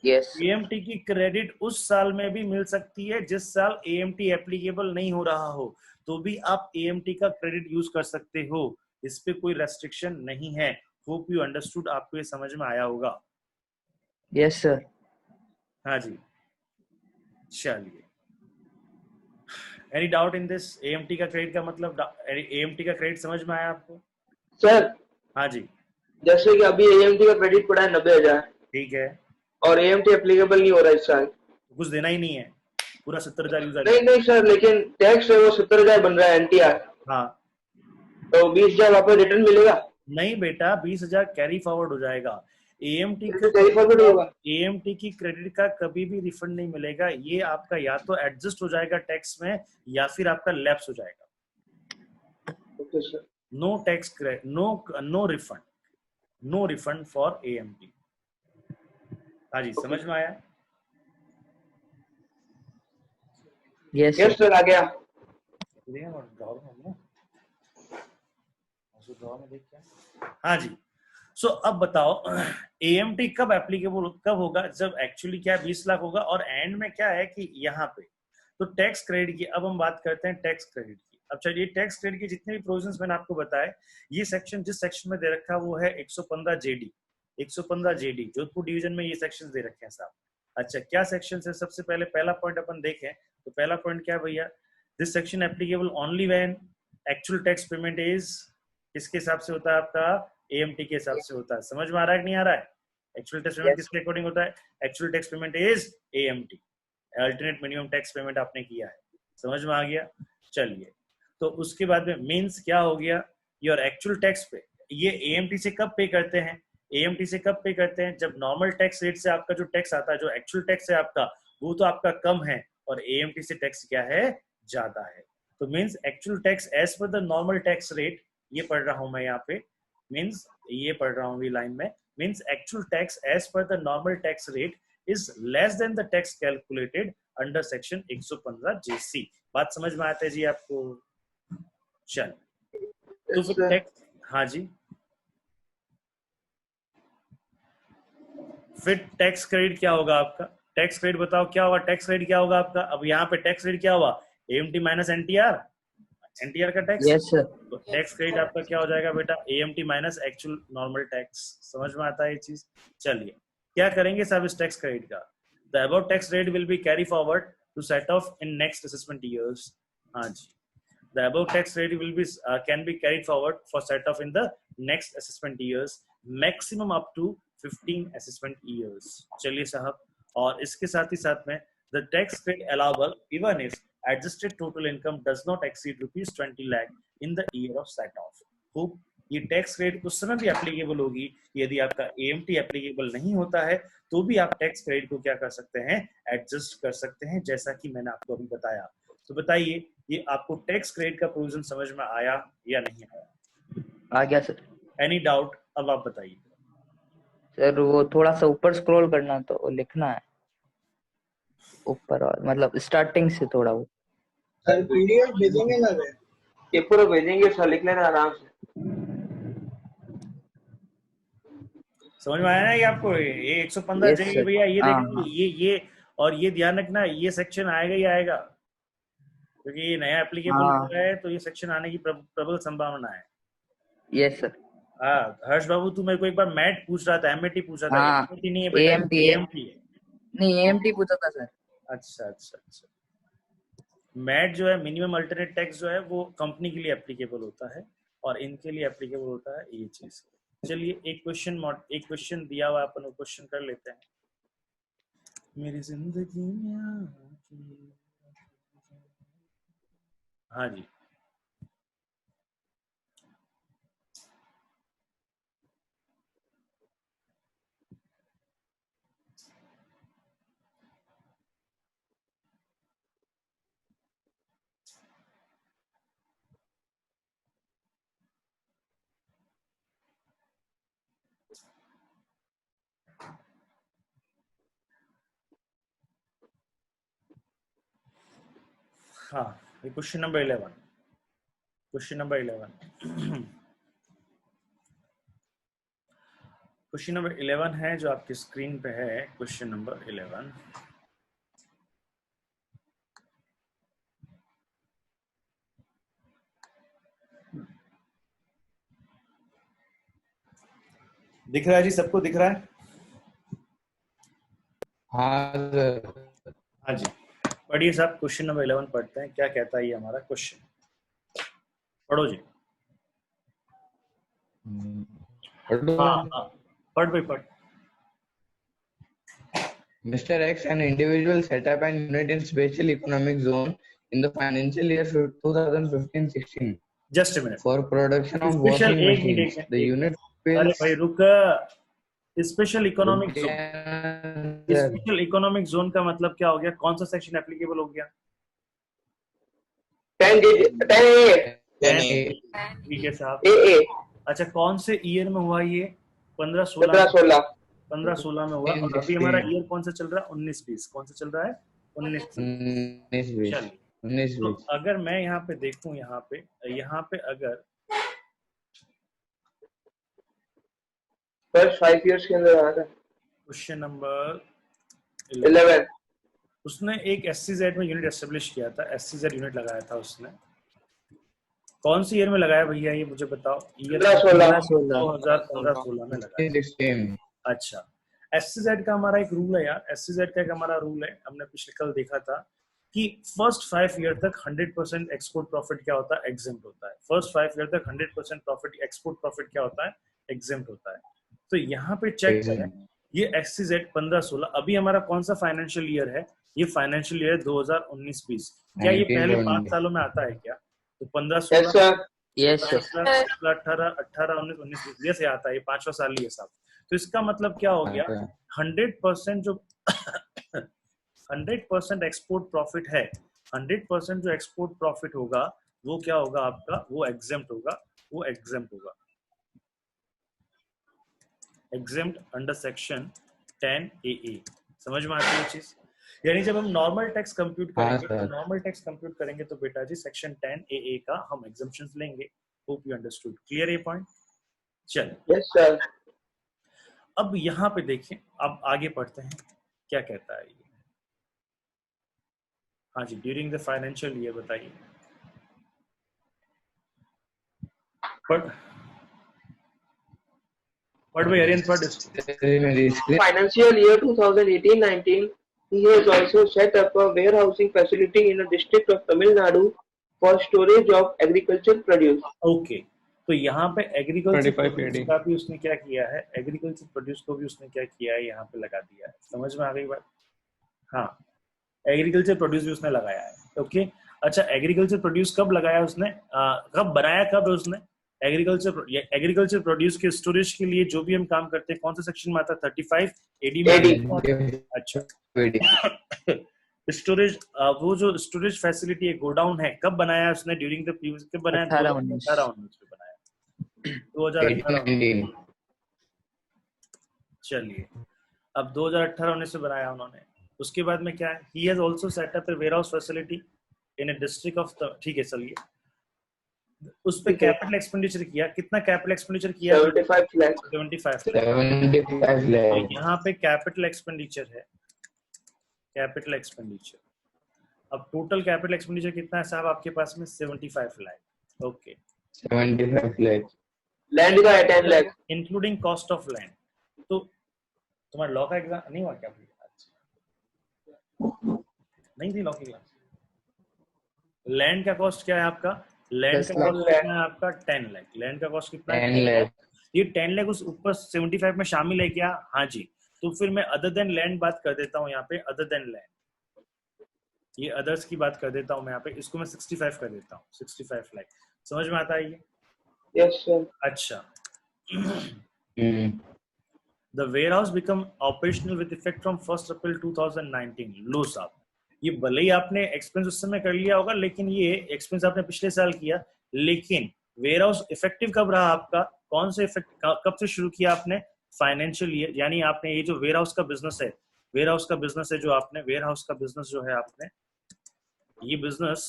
यस एएमटी की क्रेडिट उस साल में भी मिल सकती है जिस साल एएमटी एप्लीकेबल नहीं हो रहा हो, तो भी आप एएमटी का क्रेडिट यूज कर सकते हो। इस पे कोई रेस्ट्रिक्शन नहीं है। होप यू अंडरस्टूड, आपको ये समझ में आया होगा। Yes sir. हाँ जी, चलिए। Any doubt in this? AMT का क्रेडिट का मतलब, एएमटी का क्रेडिट समझ में आया आपको? सर हाँ जी, जैसे कि अभी एएमटी का क्रेडिट पड़ा है 90,000 ठीक है। और एएमटी एप्लीकेबल नहीं हो रहा इस साल। कुछ देना ही नहीं है, पूरा 70,000 यूज। नहीं नहीं सर, लेकिन टैक्स है वो 70,000 बन रहा है एनटीआर, हाँ, तो 20,000 वापस रिटर्न मिलेगा? नहीं बेटा, 20,000 कैरी फॉरवर्ड हो जाएगा। एएमटी तो कैरी फॉरवर्ड होगा? एएमटी की क्रेडिट का कभी भी रिफंड नहीं मिलेगा। ये आपका या तो एडजस्ट हो जाएगा टैक्स में, या फिर आपका लैप्स हो जाएगा। Okay sir. No tax credit, no refund, no refund for AMT. हाँ जी, समझ में आया? यस यस सर, आ गया। हाँ जी। सो अब बताओ एएमटी कब एप्लीकेबल कब होगा? जब एक्चुअली क्या 20 लाख होगा, और एंड में क्या है कि यहाँ पे तो टैक्स क्रेडिट की अब हम बात करते हैं टैक्स क्रेडिट की। अब चलिए, टैक्स क्रेडिट के जितने भी प्रोविजंस मैंने आपको बताए, ये सेक्शन जिस सेक्शन में दे रखा है वो है 115 जेडी। 115 जेडी जोधपुर डिवीजन में ये सेक्शन दे रखे हैं साहब। अच्छा, क्या सेक्शन है? सबसे पहले पहला पॉइंट अपन देखें तो पहला पॉइंट क्या है भैया? This section applicable only when actual tax payment is, किसके हिसाब से होता है आपका? एएमटी के हिसाब से होता है। समझ में आ रहा है कि नहीं आ रहा है? एक्चुअल टैक्स पेमेंट किसके अकॉर्डिंग होता है? Actual tax payment is AMT, alternate minimum tax payment आपने किया है। समझ में आ गया? चलिए, तो उसके बाद में मींस क्या हो गया? योर एक्चुअल टैक्स पे ये एएमटी से कब पे करते हैं? एएमटी से कब पे करते हैं? जब नॉर्मल टैक्स रेट से आपका जो टैक्स आता है, जो एक्चुअल टैक्स है आपका, वो तो आपका कम है, और एएमटी से टैक्स क्या है? ज्यादा है। तो means actual tax as per the normal tax rate, ये पढ़ रहा हूं मैं यहाँ पे, मींस ये पढ़ रहा हूँ ये लाइन में, means actual tax as per the normal tax rate is less than the tax calculated under section 115 JC. बात समझ में आता है जी आपको? चल, तो फिर टैक्स, हाँ जी, फिर टैक्स क्रेडिट क्या होगा आपका? टैक्स क्रेडिट बताओ क्या होगा? टैक्स क्रेडिट क्या होगा आपका? अब यहाँ पे टैक्स क्रेडिट क्या हुआ? एएमटी माइनस एनटीआर, एनटीआर का टैक्स। Yes sir. तो टैक्स क्रेडिट आपका क्या हो जाएगा बेटा? AMT minus actual normal tax. समझ में आता है ये चीज? चलिए, क्या करेंगे साहब इस टैक्स क्रेडिट का? The above tax rate will be carry forward to set off in next assessment years. हाँ जी, the above tax rate will be can be carried forward for set off in the next assessment years, maximum up to 15 assessment years। चलिए साहब, और इसके साथ ही साथ में the tax rate allowable even if adjusted total income does not exceed rupees 20 lakh in the year of set off। खूब, ये tax rate उस समय भी एप्लीकेबल होगी यदि आपका एएमटी एप्लीकेबल नहीं होता है, तो भी आप टैक्स क्रेडिट को क्या कर सकते हैं? एडजस्ट कर सकते हैं, जैसा कि मैंने आपको अभी बताया। तो बताइए, ये आपको टैक्स क्रेडिट का प्रोविजन समझ में आया या नहीं आया? आ गया सर। Any doubt? अब आप बताइए। सर वो थोड़ा सा ऊपर स्क्रॉल करना तो लिखना है ऊपर, और मतलब स्टार्टिंग से थोड़ा वो। सर पीडीएफ भेजेंगे ना रे? ये पूरा भेजेंगे सर, लिख लेना आराम से। समझ में आया ना ये आपको? ये 115 यस जाइए सर। भैया, ये हाँ देखिए, हाँ। ये और ये ध्यान रखना, ये सेक्शन आएगा ही आएगा, क्योंकि ये नया एप्लीकेबल हाँ। हुआ है, तो ये सेक्शन आने की प्रबल संभावना है। Yes sir. हाँ, हर्ष बाबू, तू मेरे को एक बार मैट पूछ रहा था, एमएटी पूछ रहा था। हाँ, एमएटी नहीं है बेटा, एएमटी एएमटी है। नहीं, एएमटी पूछा था सर। अच्छा अच्छा अच्छा। मैट जो है, मिनिमम अल्टरनेट टैक्स जो है, वो कंपनी के लिए एप्लीकेबल होता है, और इनके लिए एप्लीकेबल होता है ये चीज। चलिए, एक क्वेश्चन दिया हुआ, अपन वो क्वेश्चन कर लेते हैं। मेरी जिंदगी में आके, हाँ जी, हाँ, ये question number 11, question number 11 question number 11 है जो आपकी स्क्रीन पे है, क्वेश्चन नंबर 11। दिख रहा है जी, सबको दिख रहा है? हाँ सर। हाँ जी, पढ़िए साहब, क्वेश्चन नंबर 11 पढ़ते हैं, क्या कहता है ये हमारा क्वेश्चन। पढ़ो जी। हाँ, पढ़ भाई पढ़। Mr. X, an individual set up an unit in special economic zone in the financial year 2015-16 just a minute, for production of special washing एक machines. मिनट, The unit अरे fills भाई रुक, special economic zone, special economic zone का मतलब क्या हो गया, कौन सा सेक्शन एप्लीकेबल हो गया? 10 ठीक है साहब। ए अच्छा, कौन से ईयर में हुआ ये? 15-16 15-16 में हुआ। और अभी हमारा ईयर कौन सा चल रहा है? 19-20। कौन सा चल रहा है? 19-20। चलिए, तो अगर मैं यहाँ पे देखूं, यहाँ पे अगर फर्स्ट 5 इयर्स के अंदर आया था। क्वेश्चन नंबर 11 उसने एक SCZ में यूनिट एस्टेब्लिश किया था, SCZ यूनिट लगाया था उसने। कौन सी ईयर में लगाया भैया, ये मुझे बताओ। ईयर 2015-16 में लगाया। अच्छा, SCZ का हमारा एक रूल है यार, SCZ का एक हमारा रूल है, हमने पिछले कल देखा था कि फर्स्ट 5 ईयर तक 100% एक्सपोर्ट प्रॉफिट क्या होता है? एग्जेम्प्ट होता है। फर्स्ट 5 ईयर तक 100% प्रॉफिट, एक्सपोर्ट प्रॉफिट क्या होता है? एग्जेम्प्ट होता है। तो यहाँ पे चेक करें, ये SCZ 15-16 अभी हमारा कौन सा फाइनेंशियल ईयर है? ये फाइनेंशियल ईयर 2019-20। क्या ये पहले 5 सालों में आता है क्या? तो 15-16, यस सर, 18-19-20 जैसे आता है, ये 5वां साल ही है साहब। तो इसका मतलब क्या हो गया? 100% जो 100% एक्सपोर्ट प्रॉफिट है, 100% जो एक्सपोर्ट प्रॉफिट होगा वो क्या होगा आपका? वो एग्जेम्प्ट होगा, वो एग्जेम्प्ट होगा, एग्जेम्प्ट अंडर सेक्शन 10AA। समझ में आती है चीज? यानी जब हम नॉर्मल टैक्स कंप्यूट करेंगे, तो नॉर्मल टैक्स कंप्यूट करेंगे तो बेटा जी सेक्शन 10AA का हम एग्जम्पशंस लेंगे। Hope you understood. क्लियर ये पॉइंट? चलिए, यस सर। अब यहाँ पे देखिए, अब आगे पढ़ते हैं क्या कहता है ये। हाँ जी, ड्यूरिंग द फाइनेंशियल ईयर, बताइए पढ़ भाई अरियन, पढ़ इसको। Financial year 2018-19, he has also set up a warehousing facility in a district of Tamil Nadu for storage of agriculture produce. Okay, तो यहाँ पे एग्रीकल्चर 25 प्रोड्यूस AD। का भी उसने क्या किया है? एग्रीकल्चर प्रोड्यूस को भी उसने क्या किया है? यहाँ पे लगा दिया है। समझ में आ गई बात? हाँ, एग्रीकल्चर प्रोड्यूस भी उसने लगाया है। ओके, अच्छा, एग्रीकल्चर प्रोड्यूस कब लगाया उसने? कब बनाया, कब उसने एग्रीकल्चर प्रोड्यूस के स्टोरेज के लिए जो भी हम काम करते हैं, कौन सा सेक्शन में आता है? 35 AD में। अच्छा, स्टोरेज, वो जो स्टोरेज फैसिलिटी है, गोडाउन है, कब बनाया उसने? ड्यूरिंग द प्रीवियस, कब बनाया? 18-19 में बनाया, 2018। चलिए, अब 2018-19 में बनाया उन्होंने। उसके बाद में क्या है? He has also set up A warehouse facility in A district of, ठीक है चलिए, उस पे कैपिटल एक्सपेंडिचर किया। कितना कैपिटल एक्सपेंडिचर किया? 75 लाख। 75 लाख। यहाँ पे कैपिटल एक्सपेंडिचर है, कैपिटल एक्सपेंडिचर। अब टोटल कैपिटल एक्सपेंडिचर कितना है साहब आपके पास में? 75 लाख। ओके, 75 लाख। लैंड का है 10 lakh, including cost of land. तो तुम्हारा लॉ का एग्जाम नहीं हुआ क्या? नहीं थी लॉ की क्लास। लैंड का कॉस्ट क्या है आपका? लैंड का कॉस्ट कितना है आपका? 10 लाख। लैंड का कॉस्ट कितना है? 10 लाख। ये 10 लाख उस ऊपर 75 में शामिल है क्या? हाँ जी। तो फिर मैं अदर देन लैंड बात कर देता हूँ यहाँ पे, अदर देन लैंड, ये अदर्स की बात कर देता हूँ मैं यहाँ पे, इसको मैं 65 कर देता हूँ, 65 लाख। समझ में आता है ये? Yes sir. अच्छा, The warehouse become operational with effect from 1st April 2019। लो साहब, ये भले ही आपने एक्सपेंस उस समय कर लिया होगा, लेकिन ये एक्सपेंस आपने पिछले साल किया, लेकिन वेयरहाउस इफेक्टिव कब रहा आपका? कौन से इफेक्ट, कब से शुरू किया आपने? फाइनेंशियल ईयर, यानी आपने ये जो वेयरहाउस का बिजनेस है, वेयरहाउस का बिजनेस है जो आपने, वेयरहाउस का बिजनेस जो है आपने ये बिजनेस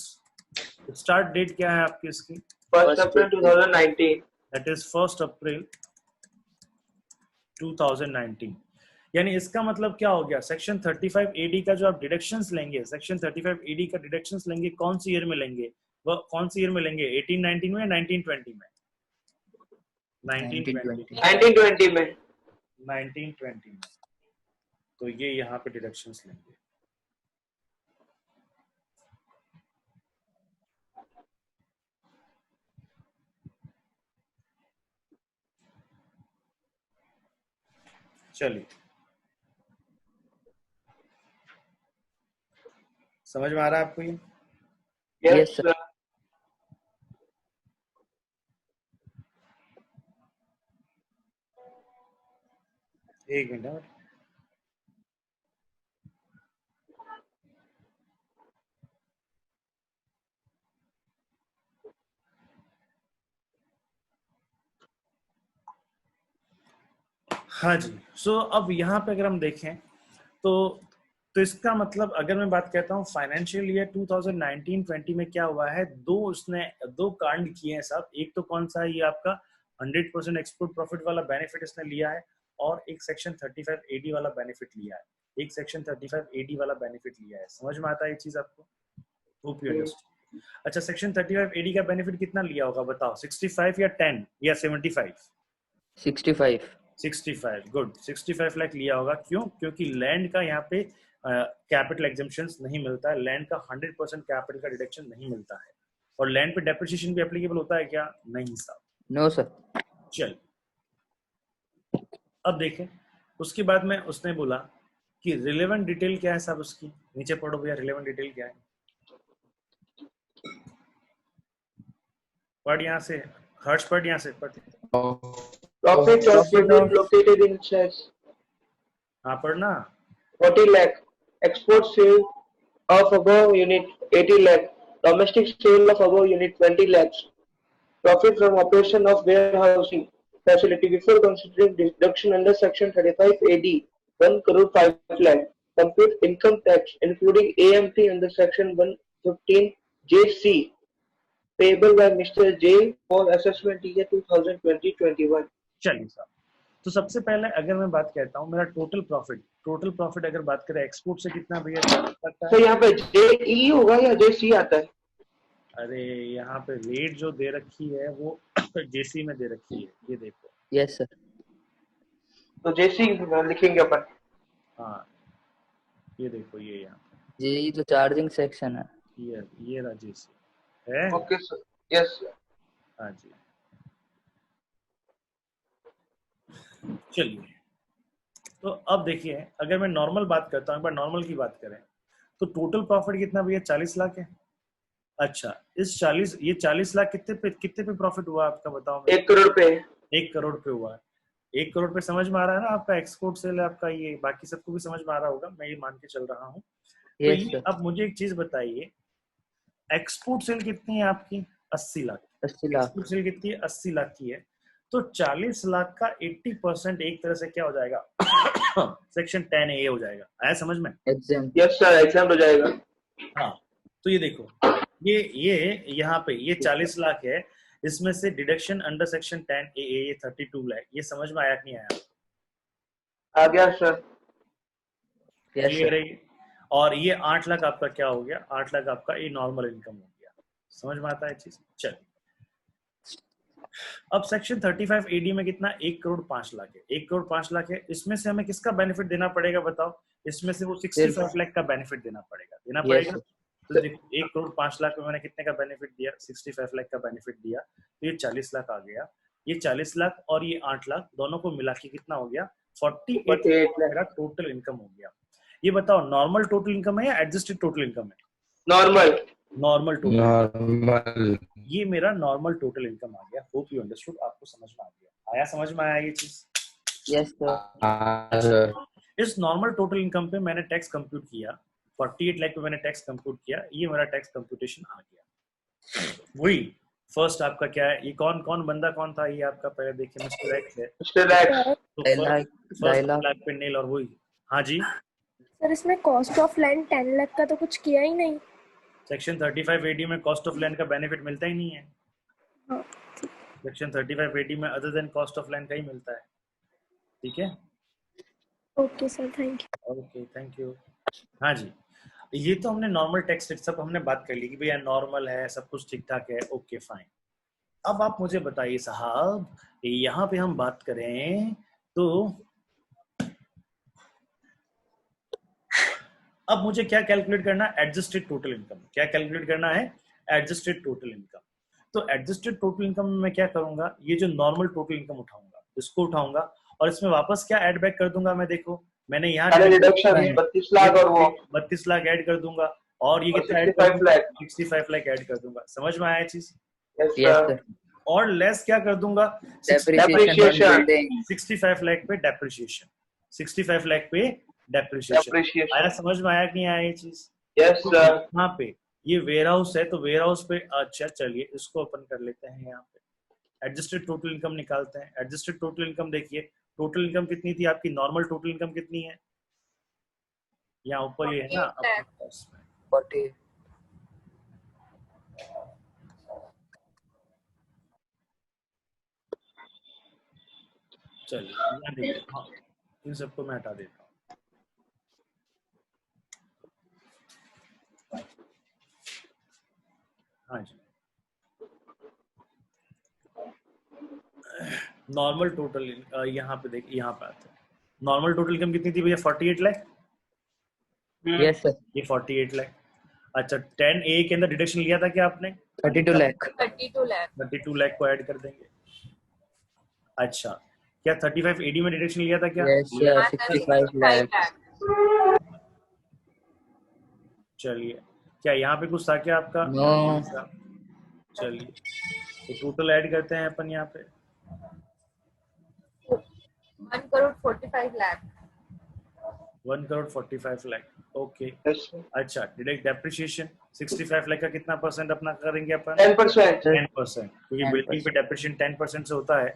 स्टार्ट डेट क्या है आपकी इसकी? 1st April 2019. दैट इज 1 अप्रैल 2019। यानी इसका मतलब क्या हो गया, सेक्शन 35 AD का जो आप डिडक्शंस लेंगे, सेक्शन 35 AD का डिडक्शंस लेंगे कौन सी ईयर में लेंगे? वो कौन सी ईयर में लेंगे, 1819 में या 1920 में? 1920 1920 में। 1920 में। तो ये यहाँ पे डिडक्शंस लेंगे। चलिए, समझ में आ रहा है आपको ये? Yes, sir. sir. एक मिनट। हाँ जी। सो अब यहाँ पे अगर हम देखें तो इसका मतलब अगर मैं बात कहता हूँ फाइनेंशियल ईयर 2019-20 में क्या हुआ है, दो कांड किए हैं साहब। एक तो कौन सा है, ये आपका 100% एक्सपोर्ट प्रॉफिट वाला बेनिफिट इसने लिया है, और एक सेक्शन 35 AD वाला बेनिफिट लिया है, एक सेक्शन 35 AD वाला बेनिफिट लिया है। समझ में आता है ये चीज आपको? Hope you understand. अच्छा, सेक्शन 35 AD का बेनिफिट कितना लिया होगा बताओ, 65 या 10 या 75? 65 65, गुड। 65 लाख लिया होगा। क्यों? क्योंकि लैंड का यहाँ पे कैपिटल एग्जेम्पशंस नहीं मिलता है, लैंड का 100% कैपिटल का डिडक्शन नहीं मिलता है, और लैंड पे डेप्रिसिएशन भी एप्लीकेबल होता है क्या? नहीं साहब। No sir. चल अब देखें, उसके बाद में उसने बोला कि रिलेवेंट डिटेल क्या है साहब उसकी, नीचे पढ़ो भैया, रिलेवेंट डिटेल क्या है? पढ़ यहाँ से, हर्ष पढ़ यहाँ से, पढ़। Profit of unit located in shares. हाँ पढ़ना। 40 lakh. Export sale of above unit 80 lakh. Domestic sale of above unit 20 lakhs. Profit from operation of warehousing facility before considering deduction under section 35 AD 1 crore 5 lakh. Compute income tax including AMT under section 115 JC payable by Mr. J for assessment year 2020-21. चलिए साहब, तो सबसे पहले अगर मैं बात कहता हूँ मेरा टोटल प्रॉफिट अगर बात करें एक्सपोर्ट से कितना भैया लगता है? तो यहाँ पे JE होगा या JC आता है? अरे यहाँ पे रेट जो दे रखी है वो जेसी में दे रखी है, ये देखो। Yes sir. तो JC लिखेंगे अपन। हाँ ये देखो, ये यहाँ ये तो चार्जिंग सेक्शन है। ये रहा जेसी है। Okay sir, yes sir. हाँ जी, चलिए। तो अब देखिए, अगर मैं नॉर्मल बात करता हूँ, एक बार नॉर्मल की बात करें तो टोटल प्रॉफिट कितना भैया? 40 लाख है। अच्छा, इस 40 लाख कितने पे प्रॉफिट हुआ आपका बताओ? 1 करोड़ पे। 1 करोड़ पे हुआ है। 1 करोड़ पे समझ में आ रहा है ना आपका एक्सपोर्ट सेल है आपका, ये बाकी सबको भी समझ में आ रहा होगा, मैं ये मान के चल रहा हूँ। तो ये अब मुझे एक चीज बताइए, एक्सपोर्ट सेल कितनी है आपकी? 80 लाख। 80 लाख। एक्सपोर्ट सेल कितनी है? 80 लाख की है। तो 40 लाख का 80% एक तरह से क्या हो जाएगा? सेक्शन 10A हो जाएगा। आया समझ में? एग्जाम। यस सर, एग्जाम हो जाएगा। हाँ, तो ये देखो, ये यहाँ पे ये 40 लाख है, इसमें से डिडक्शन अंडर सेक्शन 10AA ये 32 लाख। ये समझ में आया कि नहीं आया? आ गया सर। क्लियर है? और ये 8 लाख आपका क्या हो गया? 8 लाख आपका ये नॉर्मल इनकम हो गया। समझ में आता है चीज? चल, अब सेक्शन 35 AD में कितना? 1 करोड़ 5 लाख है। 1 करोड़ 5 लाख है, इसमें से हमें किसका बेनिफिट देना पड़ेगा बताओ? इसमें से वो 65 लाख का बेनिफिट देना पड़ेगा। तो देखो, 1 करोड़ 5 लाख में मैंने कितने का बेनिफिट दिया? 65 लाख का बेनिफिट दिया, तो ये 40 लाख आ गया। ये 40 लाख और ये 8 लाख दोनों को मिला के कितना हो गया? 48 लाख मेरा टोटल इनकम हो गया। ये बताओ नॉर्मल टोटल इनकम है या एडजस्टेड टोटल इनकम है? Normal total. ये मेरा नॉर्मल टोटल इनकम आ गया। होप यू अंडरस्टूड, आपको समझ में आ गया? आया समझ में आया ये चीज? Yes sir. इस नॉर्मल टोटल इनकम पे मैंने टैक्स कंप्यूट किया, 48 लाख पे मैंने टैक्स कंप्यूट किया, ये मेरा टैक्स कंप्यूटेशन आ गया। वही फर्स्ट आपका क्या है, ये कौन बंदा कौन था ये आपका? पहले देखिए, मिस्टर एक्स है। तो फर्स्ट लाख पे नील, और वही। हाँ जी सर, इसमें कॉस्ट ऑफ लैंड 10 लाख का तो कुछ किया ही नहीं। सेक्शन 35 एडी में कॉस्ट ऑफ लैंड का बेनिफिट मिलता ही नहीं है। हाँ। सेक्शन 35 एडी में other than cost of land का ही मिलता है। ठीक है, okay sir, thank you. Okay thank you. हाँ जी, ये तो हमने नॉर्मल टेक्स्ट सब हमने बात कर ली कि भैया नॉर्मल है, सब कुछ ठीक ठाक है, ओके फाइन। अब आप मुझे बताइए साहब, यहाँ पे हम बात करें तो अब मुझे क्या कैलकुलेट करना है? Adjusted total income. क्या कैलकुलेट करना है? Adjusted total income. तो एडजस्टेड टोटल इनकम में मैं क्या करूंगा, ये जो नॉर्मल टोटल इनकम उठाऊंगा, इसको उठाऊंगा और इसमें वापस क्या ऐड बैक कर दूंगा मैं। देखो मैंने यहाँ रिडक्शन 32 लाख और वो 32 लाख ऐड कर दूंगा और ये कितना ऐड 65 लाख 65 लाख ऐड कर दूंगा। समझ में आया चीज? Yes yes sir sir. और लेस क्या कर दूंगा? डेप्रिसिएशन 65 लाख पे डेप्रिसिएशन, 65 लाख पे डेप्रिसिएशन। आया डेप्रिसिएशन समझ में आया कि नहीं आया ये चीज? यस सर यहाँ पे ये वेयर हाउस है तो वेयर हाउस पे, अच्छा चलिए इसको ओपन कर लेते हैं। यहाँ पे एडजस्टेड टोटल इनकम निकालते हैं। एडजस्टेड टोटल इनकम देखिए, टोटल इनकम कितनी थी आपकी? नॉर्मल टोटल इनकम कितनी है? यहाँ ऊपर ये है ना अपने पास में 40। चलिए यहाँ देखिए, हाँ इन सबको मैं हटा देता हूँ। हाँ जी, नॉर्मल टोटल यहाँ पे देखिए, यहाँ पे आते हैं। नॉर्मल टोटल इनकम कितनी थी भैया? 48 लाख। Yes sir. ये 48 लाख। अच्छा 10A के अंदर डिडक्शन लिया था क्या आपने? 32 लाख। 32 लाख को ऐड कर देंगे। अच्छा क्या 35 AD में डिडक्शन लिया था क्या? Yes sir. 65 लाख। चलिए क्या यहाँ पे कुछ था क्या आपका? नो। चलिए तो टोटल ऐड करते हैं अपन यहाँ पे 1,45 lakh. 1,45 lakh. Okay yes sir अच्छा, डिडक्ट डेप्रिसिएशन 65 लाख का कितना परसेंट अपना करेंगे अपन? 10% 10%, क्योंकि 10%। बिल्डिंग पे डेप्रिसिएशन 10% से होता है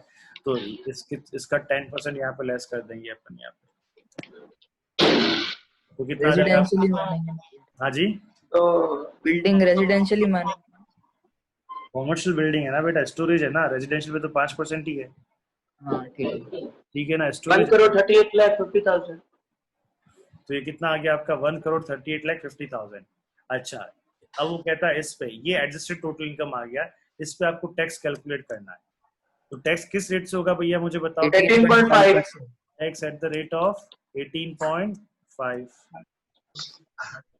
तो इसका 10% यहाँ पे लेस कर देंगे अपन यहाँ पे। तो कितना आ जाएगा? रेजिडेंशियली मानेंगे। हाँ जी, तो बिल्डिंग रेजिडेंशियली मानेंगे। कॉमर्शियल बिल्डिंग है ना बेटा, स्टोरेज है ना, रेजिडेंशियल पे तो 5% ही है। हाँ ठीक है। ठीक है ना, स्टोरेज। 1,38,50,000 तो ये कितना आ गया आपका? 1,38,50,000। अच्छा अब वो कहता है इस पे ये एडजस्टेड टोटल इनकम आ गया, इस पे आपको टैक्स कैलकुलेट करना है। तो टैक्स किस रेट से होगा भैया मुझे बताओ? 18.5 tax at the rate of 18.5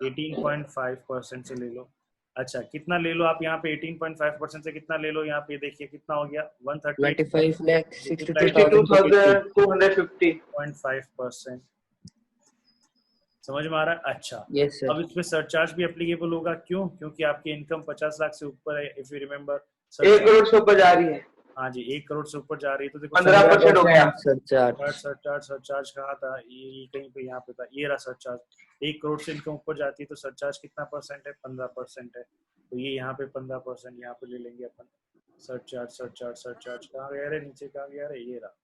18.5% से ले लो। अच्छा कितना ले लो आप यहाँ पे? 18.5% से कितना ले लो यहाँ पे? देखिए कितना हो गया? 25 लाख 62,250 132.5%। समझ में आ रहा है? अच्छा यस अब सर। इस पे सरचार्ज भी एप्लीकेबल होगा। क्यों? क्योंकि आपकी इनकम 50 लाख से ऊपर है। इफ यू रिमेम्बर 1 करोड़ से ऊपर जा रही है हाँ जी 1 करोड़ से ऊपर जा रही है तो देखो 15% हो गया सरचार्ज। सरचार्ज कहाँ था? ये कहीं पे यहाँ पे था, ये रहा सरचार्ज। 1 करोड़ से इनकम ऊपर जाती है तो सरचार्ज कितना परसेंट है? 15% है। तो ये यहाँ पे 15% यहाँ पे ले लेंगे अपन। सरचार्ज कहाँ गया रे? नीचे कहाँ गया रे? ये रहा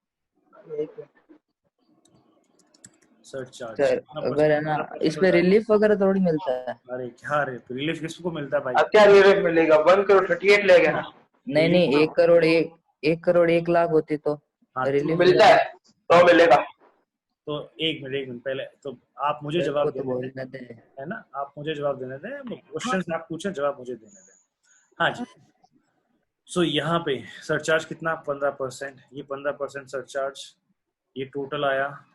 सरचार्ज। सर अगर है ना इस पे रिलीफ वगैरह थोड़ी मिलता है। अरे क्या रे, रिलीफ किसको मिलता है भाई? अब क्या रिलीफ मिलेगा? 1,38 ले गया नहीं 1 करोड़ 1 लाख होती तो हाँ, रिलीफ मिलता है तो मिलेगा। तो एक मिनट पहले तो आप मुझे जवाब तो देने बोलने दें, दे। है ना? आप मुझे जवाब देने दें, क्वेश्चन आप पूछें जवाब मुझे देने दें। हाँ जी, सो यहाँ पे सरचार्ज कितना? 15%। ये 15% सरचार्ज, ये टोटल आया।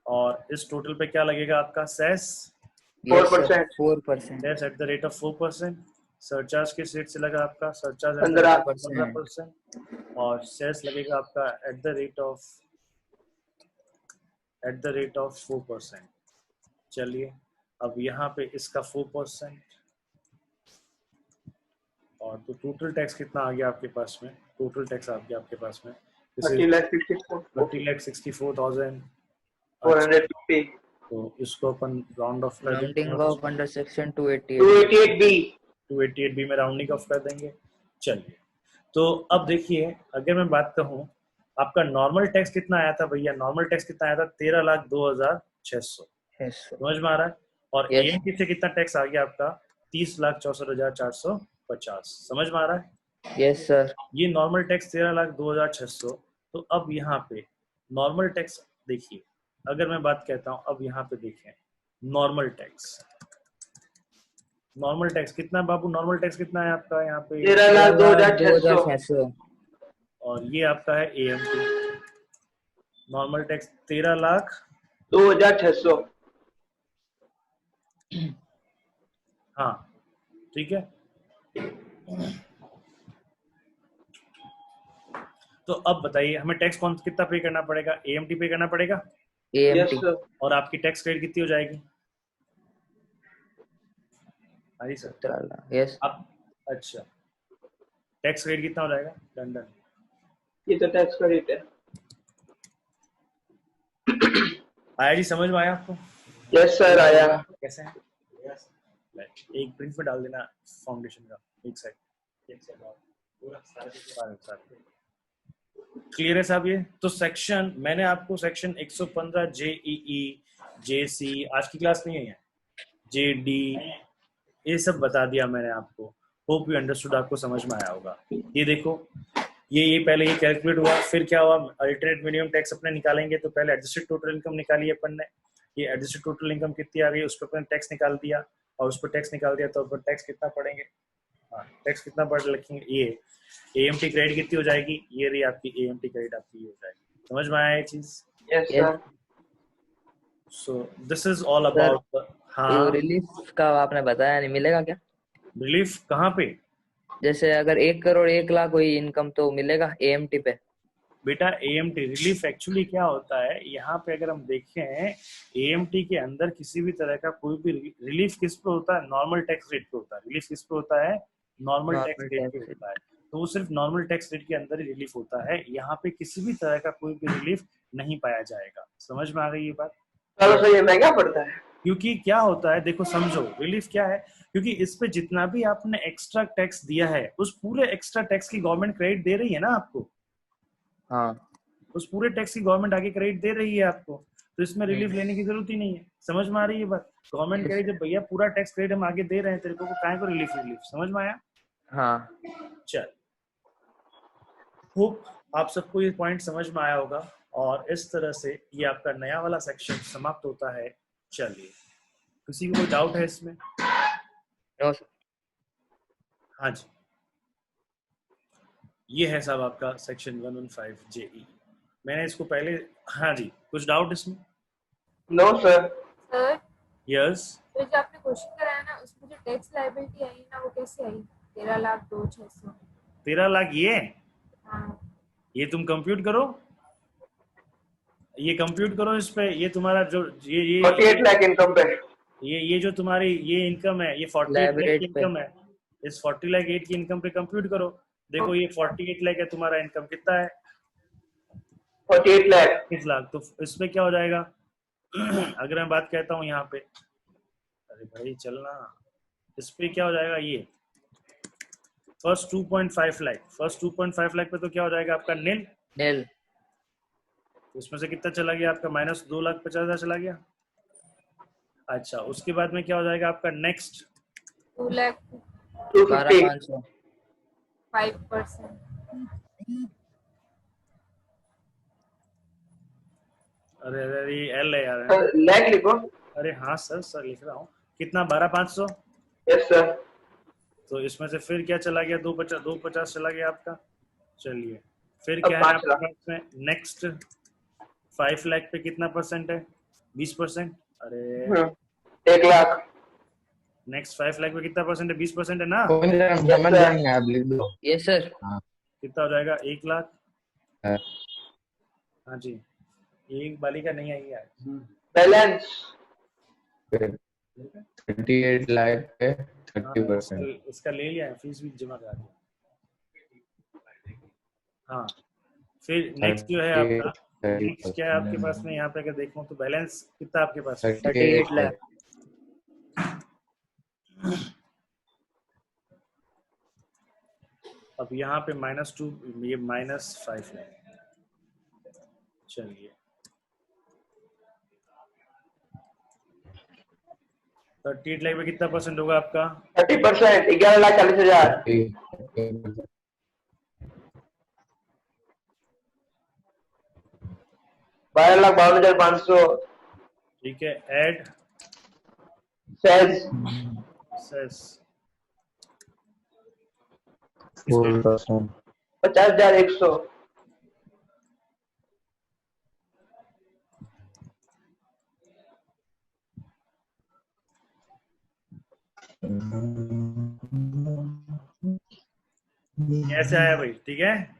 और इस टोटल पे क्या लगेगा आपका? Cess 4% 4%। Cess at the rate of 4%। Surcharge किस रेट से लगा आपका? सरचार्ज 15%। और सेस लगेगा आपका एट द रेट ऑफ 4%। चलिए अब यहाँ पे इसका 4% और तो टोटल टैक्स कितना आ गया आपके पास में? टोटल टैक्स आ गया आपके पास में 30,64,450 तो इसको अपन राउंड ऑफ कर राउंडिंग देंगे। Of under section 288। 288B 288B में राउंडिंग ऑफ कर देंगे। चलिए तो अब देखिए अगर मैं बात कहूँ आपका नॉर्मल टैक्स कितना आया था भैया? नॉर्मल टैक्स कितना आया था? 13,02,600। समझ में आ रहा है? और Yes. AMT से कितना टैक्स आ गया आपका? 30,64,450। समझ में आ रहा है? Yes sir. ये नॉर्मल टैक्स 13,02,600। तो अब यहाँ पे नॉर्मल टैक्स देखिए, अगर मैं बात कहता हूँ, अब यहाँ पे देखें नॉर्मल टैक्स। नॉर्मल टैक्स कितना बाबू? नॉर्मल टैक्स कितना है आपका यहाँ पे? 13,02,600। 2,600। और ये आपका है AMT। Normal tax 13,02,600। हाँ ठीक है। तो अब बताइए हमें टैक्स कौन कितना पे करना पड़ेगा? AMT पे करना पड़ेगा। Yes AMT। सर। और आपकी टैक्स क्रेडिट कितनी हो जाएगी? हाँ सर। 17 लाख। यस। अब अच्छा, टैक्स क्रेडिट कितना हो जाएगा? Done done. ये तो टैक्स क्रेडिट है। आया जी? समझ में आया आपको? यस सर आया। कैसे है? एक प्रिंट में डाल देना फाउंडेशन का। एक सेकंड क्लियर है साहब? ये तो सेक्शन, मैंने आपको सेक्शन 115 JEE JC आज की क्लास नहीं है, JD ये सब बता दिया मैंने आपको। होप यू अंडरस्टूड, आपको समझ में आया होगा। ये देखो, ये पहले ये कैलकुलेट हुआ, फिर क्या हुआ? अल्टरनेट मिनिमम टैक्स अपने निकालेंगे तो पहले एडजस्टेड टोटल इनकम निकाली अपन ने। ये एडजस्टेड टोटल इनकम कितनी आ गई, उस पर अपन टैक्स निकाल दिया, और उस पर टैक्स निकाल दिया तो अपन टैक्स कितना पड़ेंगे? हाँ, टैक्स कितना पड़ लिखेंगे? ये AMT क्रेडिट कितनी हो जाएगी? ये रही आपकी AMT क्रेडिट, आपकी ये हो जाएगी। समझ में आया ये चीज? Yes sir. So this is all about. हाँ, रिलीफ का आपने बताया नहीं, मिलेगा क्या? रिलीफ कहाँ पे? जैसे अगर 1 करोड़ 1 लाख हुई इनकम तो मिलेगा AMT पे? बेटा AMT रिलीफ एक्चुअली क्या होता है, यहाँ पे अगर हम देखें AMT के अंदर किसी भी तरह का कोई भी रिलीफ किस पे होता है? नॉर्मल टैक्स रेट पे होता है। रिलीफ किस पे होता है? नॉर्मल टैक्स रेट पे होता है। तो वो सिर्फ नॉर्मल टैक्स रेट के अंदर ही रिलीफ होता है। यहाँ पे किसी भी तरह का कोई भी रिलीफ नहीं पाया जाएगा। समझ में आ गई ये बात? चलो सर, ये महंगा पड़ता है। क्योंकि क्या होता है, देखो समझो, रिलीफ क्या है, क्योंकि इस पे जितना भी आपने एक्स्ट्रा टैक्स दिया है उस पूरे एक्स्ट्रा टैक्स की गवर्नमेंट क्रेडिट दे रही है ना आपको। हाँ। उस पूरे टैक्स की गवर्नमेंट आगे क्रेडिट दे रही है आपको, तो इसमें रिलीफ लेने की जरूरत ही नहीं है। समझ में आ रही है बात? गवर्नमेंट कह रही है जब भैया पूरा टैक्स क्रेडिट हम आगे दे रहे हैं तेरे को काहे को रिलीफ? समझ में आया? हाँ। चल, होप आप सबको ये पॉइंट समझ में आया होगा, और इस तरह से ये आपका नया वाला सेक्शन समाप्त होता है। चलिए, किसी को कोई डाउट है इसमें? No sir. हाँ जी, ये है साहब आपका सेक्शन 115 JE। मैंने इसको पहले, हाँ जी, कुछ डाउट इसमें? No sir. Sir yes. तो जो आपने क्वेश्चन कराया ना उसमें जो टैक्स लायबिलिटी आई ना वो कैसे आई? 13,02,600। 13 लाख ये? हाँ। ये तुम कंप्यूट करो, ये कंप्यूट करो इस पे। ये तुम्हारा जो ये 48 लाख इनकम पे। ये जो तुम्हारी ये इनकम है, ये 48 लाख की इनकम है। इस 40 लाख 8 की इनकम पे कंप्यूट करो। देखो ये 48 लाख है तुम्हारा, इनकम कितना है? 48 लाख। 30 लाख। तो इसमें क्या हो जाएगा? अगर मैं बात कहता हूँ यहाँ पे, अरे भाई चलना, इस पे क्या हो जाएगा? ये फर्स्ट 2.5 लाख, फर्स्ट 2.5 लाख पे तो क्या हो जाएगा आपका? नील। नील। उसमें से कितना चला गया आपका? माइनस 2,50,000 चला गया। अच्छा, उसके बाद में क्या हो जाएगा आपका? नेक्स्ट 12,500। 5%। अरे अरे ये L है यार। लाख लिखो। अरे हाँ सर, सर लिख रहा हूँ। कितना? 12,500। Yes sir. तो इसमें से फिर क्या चला गया? 250 चला गया आपका। चलिए, फिर अब क्या है 5 आपके लाख। पास में? नेक्स्ट 5 लाख पे कितना परसेंट है? 20%। अरे 1 लाख। नेक्स्ट 5 लाख पे कितना परसेंट है? 20% है ना। हम समझ जाएंगे, आप लिख दो। Yes sir. कितना हो जाएगा? 1 लाख। हाँ। हाँ जी, एक बालिका नहीं आई यार। बैलेंस 38 लाख पे हाँ, 30%। इसका ले लिया है, फीस भी जमा करा दिया। हाँ, फिर नेक्स्ट जो है आपका, नेक्स्ट क्या है आपके पास में? यहाँ पे अगर देखूं तो बैलेंस कितना आपके पास? 38 लाख। अब यहाँ पे -2, ये -5 है। चलिए, 38 लाख में कितना परसेंट होगा आपका? 30%, 11,40,000। 12,52,500। ठीक है, एड सेल्स सेस 4%. 50,100। कैसे आया भाई? ठीक है।